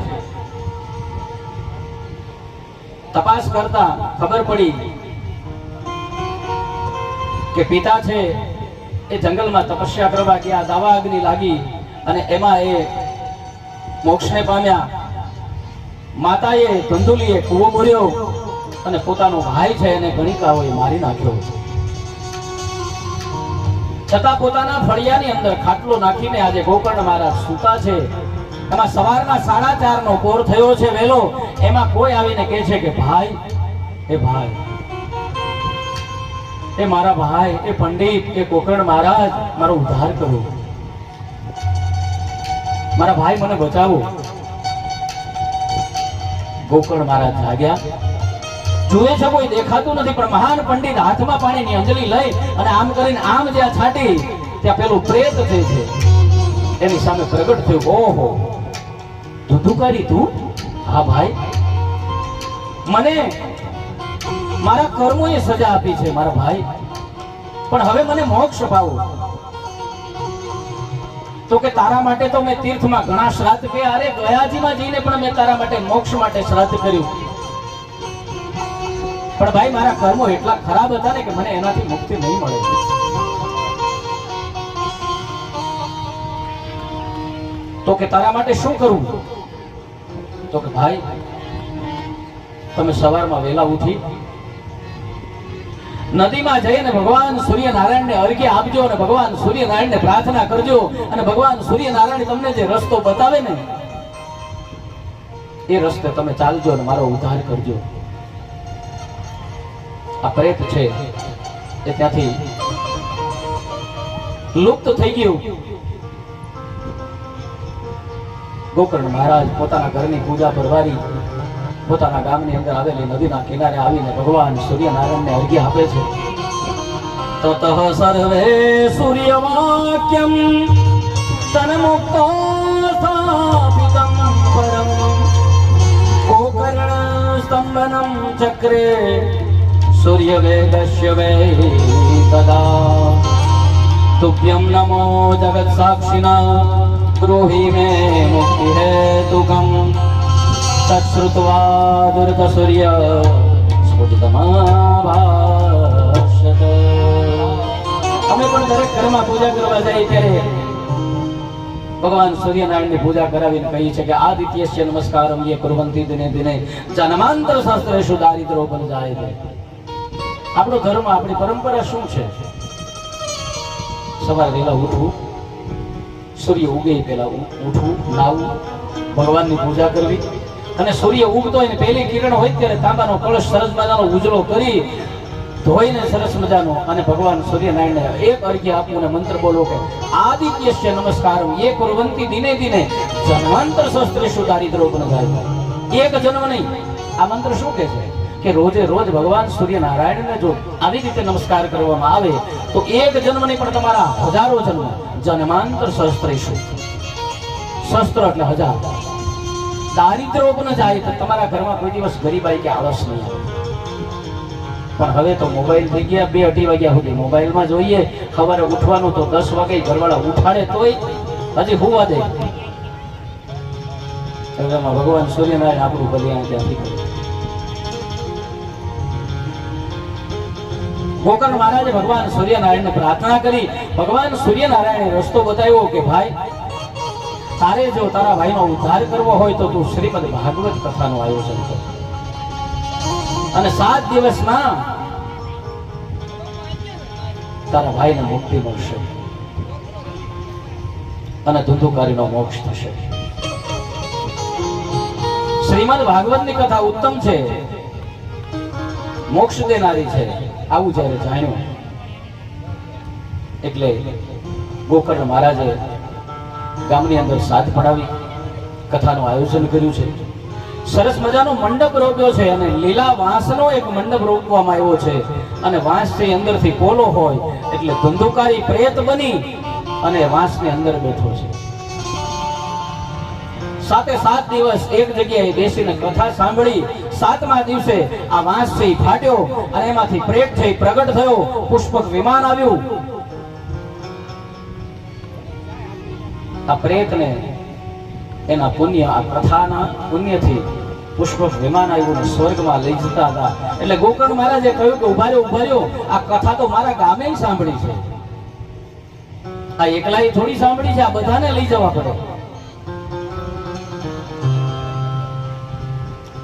તપાસ કરતા ખબર પડી કે પિતા છે એ જંગલમાં તપસ્યા કરવા ગયા, દાવા અગ્નિ લાગી અને એમાં એ મોક્ષને પામ્યા. માતાએ ધુંધુલીએ કૂવો બોર્યો અને પોતાનો ભાઈ છે એને ગણિકાઓએ મારી નાખ્યો. છતાં પોતાના ફળિયાની અંદર ખાટલો નાખીને આજે ગોકર્ણ મહારાજ સૂતા છે એમાં સવારના 4:30 નો પોર થયો છે વેલો, એમાં કોઈ આવીને કહે છે કે ભાઈ, એ મારા ભાઈ, એ પંડિત, એ કોકણ મહારાજ, મારો ઉદ્ધાર કરો, મારા ભાઈ મને બચાવો. ગોકર્ણ મહારાજ જાગ્યા, જુએ છે કોઈ દેખાતું નથી, પણ મહાન પંડિત હાથમાં પાણીની અંજલિ લઈ અને આમ કરીને આમ જ્યાં છાંટી ત્યાં પેલું પ્રેત જે છે એની સામે પ્રગટ થયું. ઓહો, ધુધુકારી તું? હા ભાઈ, મને મારા કર્મોએ સજા આપી છે મારા ભાઈ, પણ હવે મને મોક્ષ અપાવો. તો કે તારા માટે તો મેં તીર્થમાં ઘણા શ્રાદ્ધ કર્યા, અરે ગયાજીમાં જઈને પણ મેં તારા માટે મોક્ષ માટે શ્રાદ્ધ કર્યું, પણ ભાઈ મારા કર્મો એટલા ખરાબ હતા ને કે મને એનાથી મુક્તિ નહીં મળે. તો કે તારા માટે શું કરવું? તો કે ભાઈ તમે સવારમાં વહેલા ઉઠી નદીમાં જઈને ભગવાન સૂર્યનારાયણને અર્ઘ્ય આપજો અને ભગવાન સૂર્યનારાયણને પ્રાર્થના કરજો, અને ભગવાન સૂર્યનારાયણ તમને જે રસ્તો બતાવે ને એ રસ્તે તમે ચાલજો અને મારો ઉદ્ધાર કરજો. આ પ્રેત છે એ ત્યાંથી લુપ્ત થઈ ગયું. ગોકર્ણ મહારાજ પોતાના ઘરની પૂજા પરવારી પોતાના ગામની અંદર આવેલી નદીના કિનારે આવીને ભગવાન સૂર્યનારાયણને અર્ઘ્ય આપે છે. તતઃ સર્વે સૂર્યવાક્યમ તન્મુક્તો સ્થાપિતં પરમ ગોકર્ણ સ્તંભનં ચક્રે સૂર્યવેદસ્ય વે તદા તુભ્યં નમો જગત સાક્ષિના બ્રૂહિ મે મુક્તિ હેતુકમ તત્શ્રુત્વા દુર્ગ સૂર્ય સ્ફુટિતમાભાષત. અમે પણ દરેક ઘરમાં પૂજા કરવા જઈએ ત્યારે ભગવાન સૂર્યનારાયણની પૂજા કરાવીને કહીએ છે કે આદિત્યસ્ય નમસ્કારમ યે કુર્વંતિ દિને દિને જન્માંતર શાસ્ત્રેષુ દારિદ્ર્યોપન જાયતે. આપણો ધર્મ, આપણી પરંપરા શું છે? સવારે વહેલા ઉઠવું, સૂર્ય ઉગે પહેલા ઉઠવું, નાહવું, ભગવાનની પૂજા કરવી, અને સૂર્ય ઉગતો હોય ને પહેલી કિરણ હોય ત્યારે તાંબાનો કળશ સરસ મજાનો ઉજળો કરી ધોઈને સરસ મજાનો અને ભગવાન સૂર્યનારાયણને એક અર્ઘ્ય આપવું અને મંત્ર બોલો કે આદિત્યસ્ય નમસ્કારમ યે કુર્વંતિ દિને દિને જન્માંતર શાસ્ત્રેષુ દારિદ્ર્યોપન જાયતે. એક જન્મ નહીં, આ મંત્ર શું કહે છે કે રોજે રોજ ભગવાન સૂર્યનારાયણને જો આવી રીતે નમસ્કાર કરવામાં આવે તો એક જન્મ નહીં પણ તમારા હજારો જન્મ, જન્માંતર શાસ્ત્રેષુ, શસ્ત્ર એટલે હજાર, દારિદ્ર્યોપન જાય તો તમારા ઘરમાં કોઈ દિવસ ગરીબાઈ કે આળસ નહીં આવે. પણ હવે તો મોબાઈલ થઈ ગયા, 2-2:30 વાગ્યા સુધી મોબાઈલમાં જોઈએ. સવારે ઉઠવાનું તો 10 વાગે ઘરવાળા ઉઠાડે તોય હજી હુવા દે. ભગવાન સૂર્યનારાયણ આપણું કલ્યાણ ત્યાંથી કરે. ગોકર્ણ મહારાજે ભગવાન સૂર્યનારાયણને પ્રાર્થના કરી. ભગવાન સૂર્યનારાયણે રસ્તો બતાવ્યો કે ભાઈ તારે જો તારા ભાઈનો ઉદ્ધાર કરવો હોય તો તું શ્રીમદ ભાગવત કથાનું આયોજન કર, અને 7 દિવસમાં તારા ભાઈને મુક્તિ મળશે અને ધુંધુકારીનો મોક્ષ થશે. શ્રીમદ ભાગવતની કથા ઉત્તમ છે, મોક્ષ દેનારી છે. આવું જ્યારે જાણ્યું એટલે ગોકર્ણ મહારાજે ગામની અંદર સાથ પડાવી કથાનું આયોજન કર્યું છે. સરસ મજાનો મંડપ રોપ્યો છે અને લીલા વાંસનો એક મંડપ રોપવામાં આવ્યો છે, અને વાંસની અંદરથી પોલો હોય એટલે ધુંધુકારી પ્રેત બની અને વાંસની અંદર બેઠો છે. 7 દિવસ એક જગ્યાએ બેસીને કથા સાંભળી. 7મા દિવસે આ વાંસ છે ફાટ્યો અને એમાંથી પ્રેત છે પ્રગટ થયો, પુષ્પક વિમાન આવ્યું. આ પ્રેતને એના પુણ્ય, આ કથાના પુણ્યથી પુષ્પક વિમાન આવ્યું ને સ્વર્ગમાં લઈ જતા હતા. એટલે ગોકર્ણ મહારાજે કહ્યું કે ઉભા રહ્યો, આ કથા તો મારા ગામે સાંભળી છે, આ એકલાય થોડી સાંભળી છે, આ બધાને લઈ જવા પડે.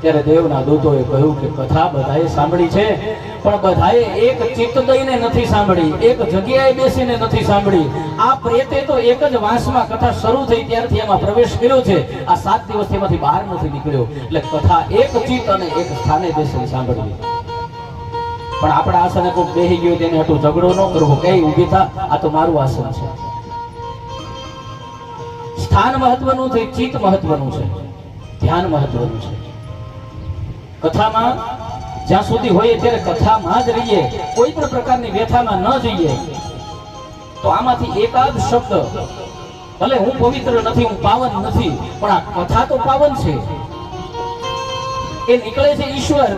ત્યારે દેવના દૂતોએ કહ્યું કે કથા બધાએ સાંભળી છે, પણ બધાએ એક ચિત્ત દઈને નથી સાંભળી, એક જગ્યાએ બેસીને નથી સાંભળી. આ પ્રેતે તો એક જ વાંસમાં કથા શરૂ થઈ ત્યારથી એમાં પ્રવેશ કર્યો છે. આ 7 દિવસથી એમાંથી બહાર નથી નીકળ્યો. એટલે કથા એક ચિત્ત અને એક સ્થાને બેસીને સાંભળવી. પણ આપણા આસને કોઈ બેહી ગયું તેને હટું ઝઘડો ન કરવો, કઈ ઊભી થા, આ તો મારું આસન છે. સ્થાન મહત્વનું છે, ચિત્ત મહત્વનું છે, ધ્યાન મહત્વનું છે. કથામાં જ્યાં સુધી હોય ત્યારે કથામાં જ રહીએ, કોઈ પણ પ્રકારની વ્યથામાં ન જઈએ. તો આમાંથી એકાદ શબ્દ, ભલે હું પવિત્ર નથી, હું પાવન નથી, પણ આ કથા તો પાવન છે. એ નીકળે છે ઈશ્વર,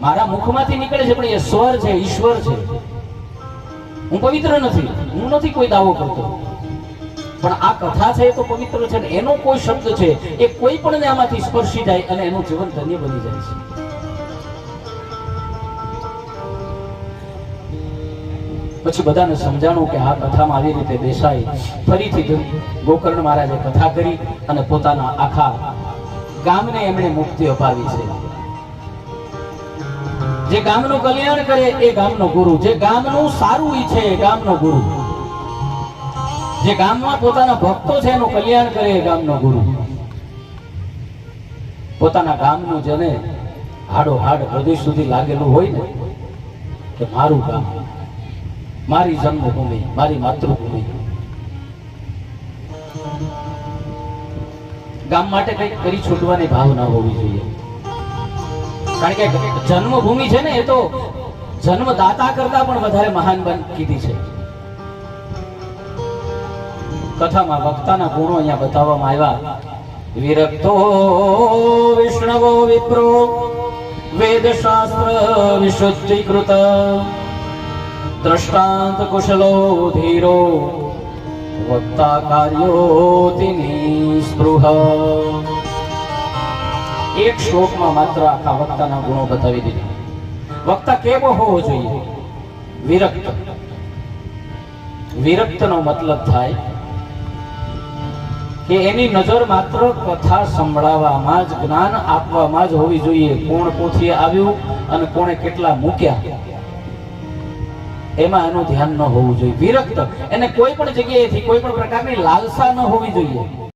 મારા મુખમાંથી નીકળે છે, પણ એ સ્વર છે, ઈશ્વર છે. હું પવિત્ર નથી, હું નથી કોઈ દાવો કરતો, પણ આ કથા છે એ તો પવિત્ર છે ને એનો કોઈ શબ્દ છે એ કોઈ પણ ને આમાંથી સ્પર્શી જાય અને એનું જીવન ધન્ય બની જાય છે. પછી બધાને સમજાણું કે આ કથામાં આવી રીતે બેસાય. ફરીથી ગોકર્ણ મહારાજે કથા કરી અને પોતાના આખા ગામને એમણે મુક્તિ અપાવી છે. જે ગામનું કલ્યાણ કરે એ ગામનો ગુરુ, જે ગામનું સારું ઈચ્છે એ ગામનો ગુરુ, જે ગામમાં પોતાના ભક્તો છે એનું કલ્યાણ કરે એ ગામનો ગુરુ. પોતાના ગામનું જેને હાડો હાડ હૃદય સુધી લાગેલું હોય ને કે મારું ગામ, મારી જન્મભૂમિ, મારી માતૃભૂમિ, ગામ માટે કંઈક કરી છૂટવાની ભાવના હોવી જોઈએ. કારણ કે જન્મભૂમિ છે ને એ તો જન્મદાતા કરતા પણ વધારે મહાન કીધી છે. કથામાં વક્તાના ગુણો અહીંયા બતાવવામાં આવ્યા. વિરક્તો વિષ્ણવો વિપ્રો વેદશાસ્ત્ર વિશુદ્ધિકૃત દ્રષ્ટાંત કુશલો ધીરો વક્તા કાર્યોતિ નિસ્પૃહ. એક શ્લોકમાં માત્ર આખા વક્તાના ગુણો બતાવી દીધા. વક્તા કેવો હોવો જોઈએ? વિરક્ત. વિરક્તનો મતલબ થાય કે એની નજર માત્ર કથા સંભળાવવામાં જ, જ્ઞાન આપવામાં જ હોવી જોઈએ. કોણ પોથી આવ્યું અને કોણે કેટલા મૂક્યા એમાં એનું ધ્યાન ન હોવું જોઈએ. વિરક્ત, એને કોઈ પણ જગ્યાએથી કોઈ પણ પ્રકારની લાલસા ન હોવી જોઈએ.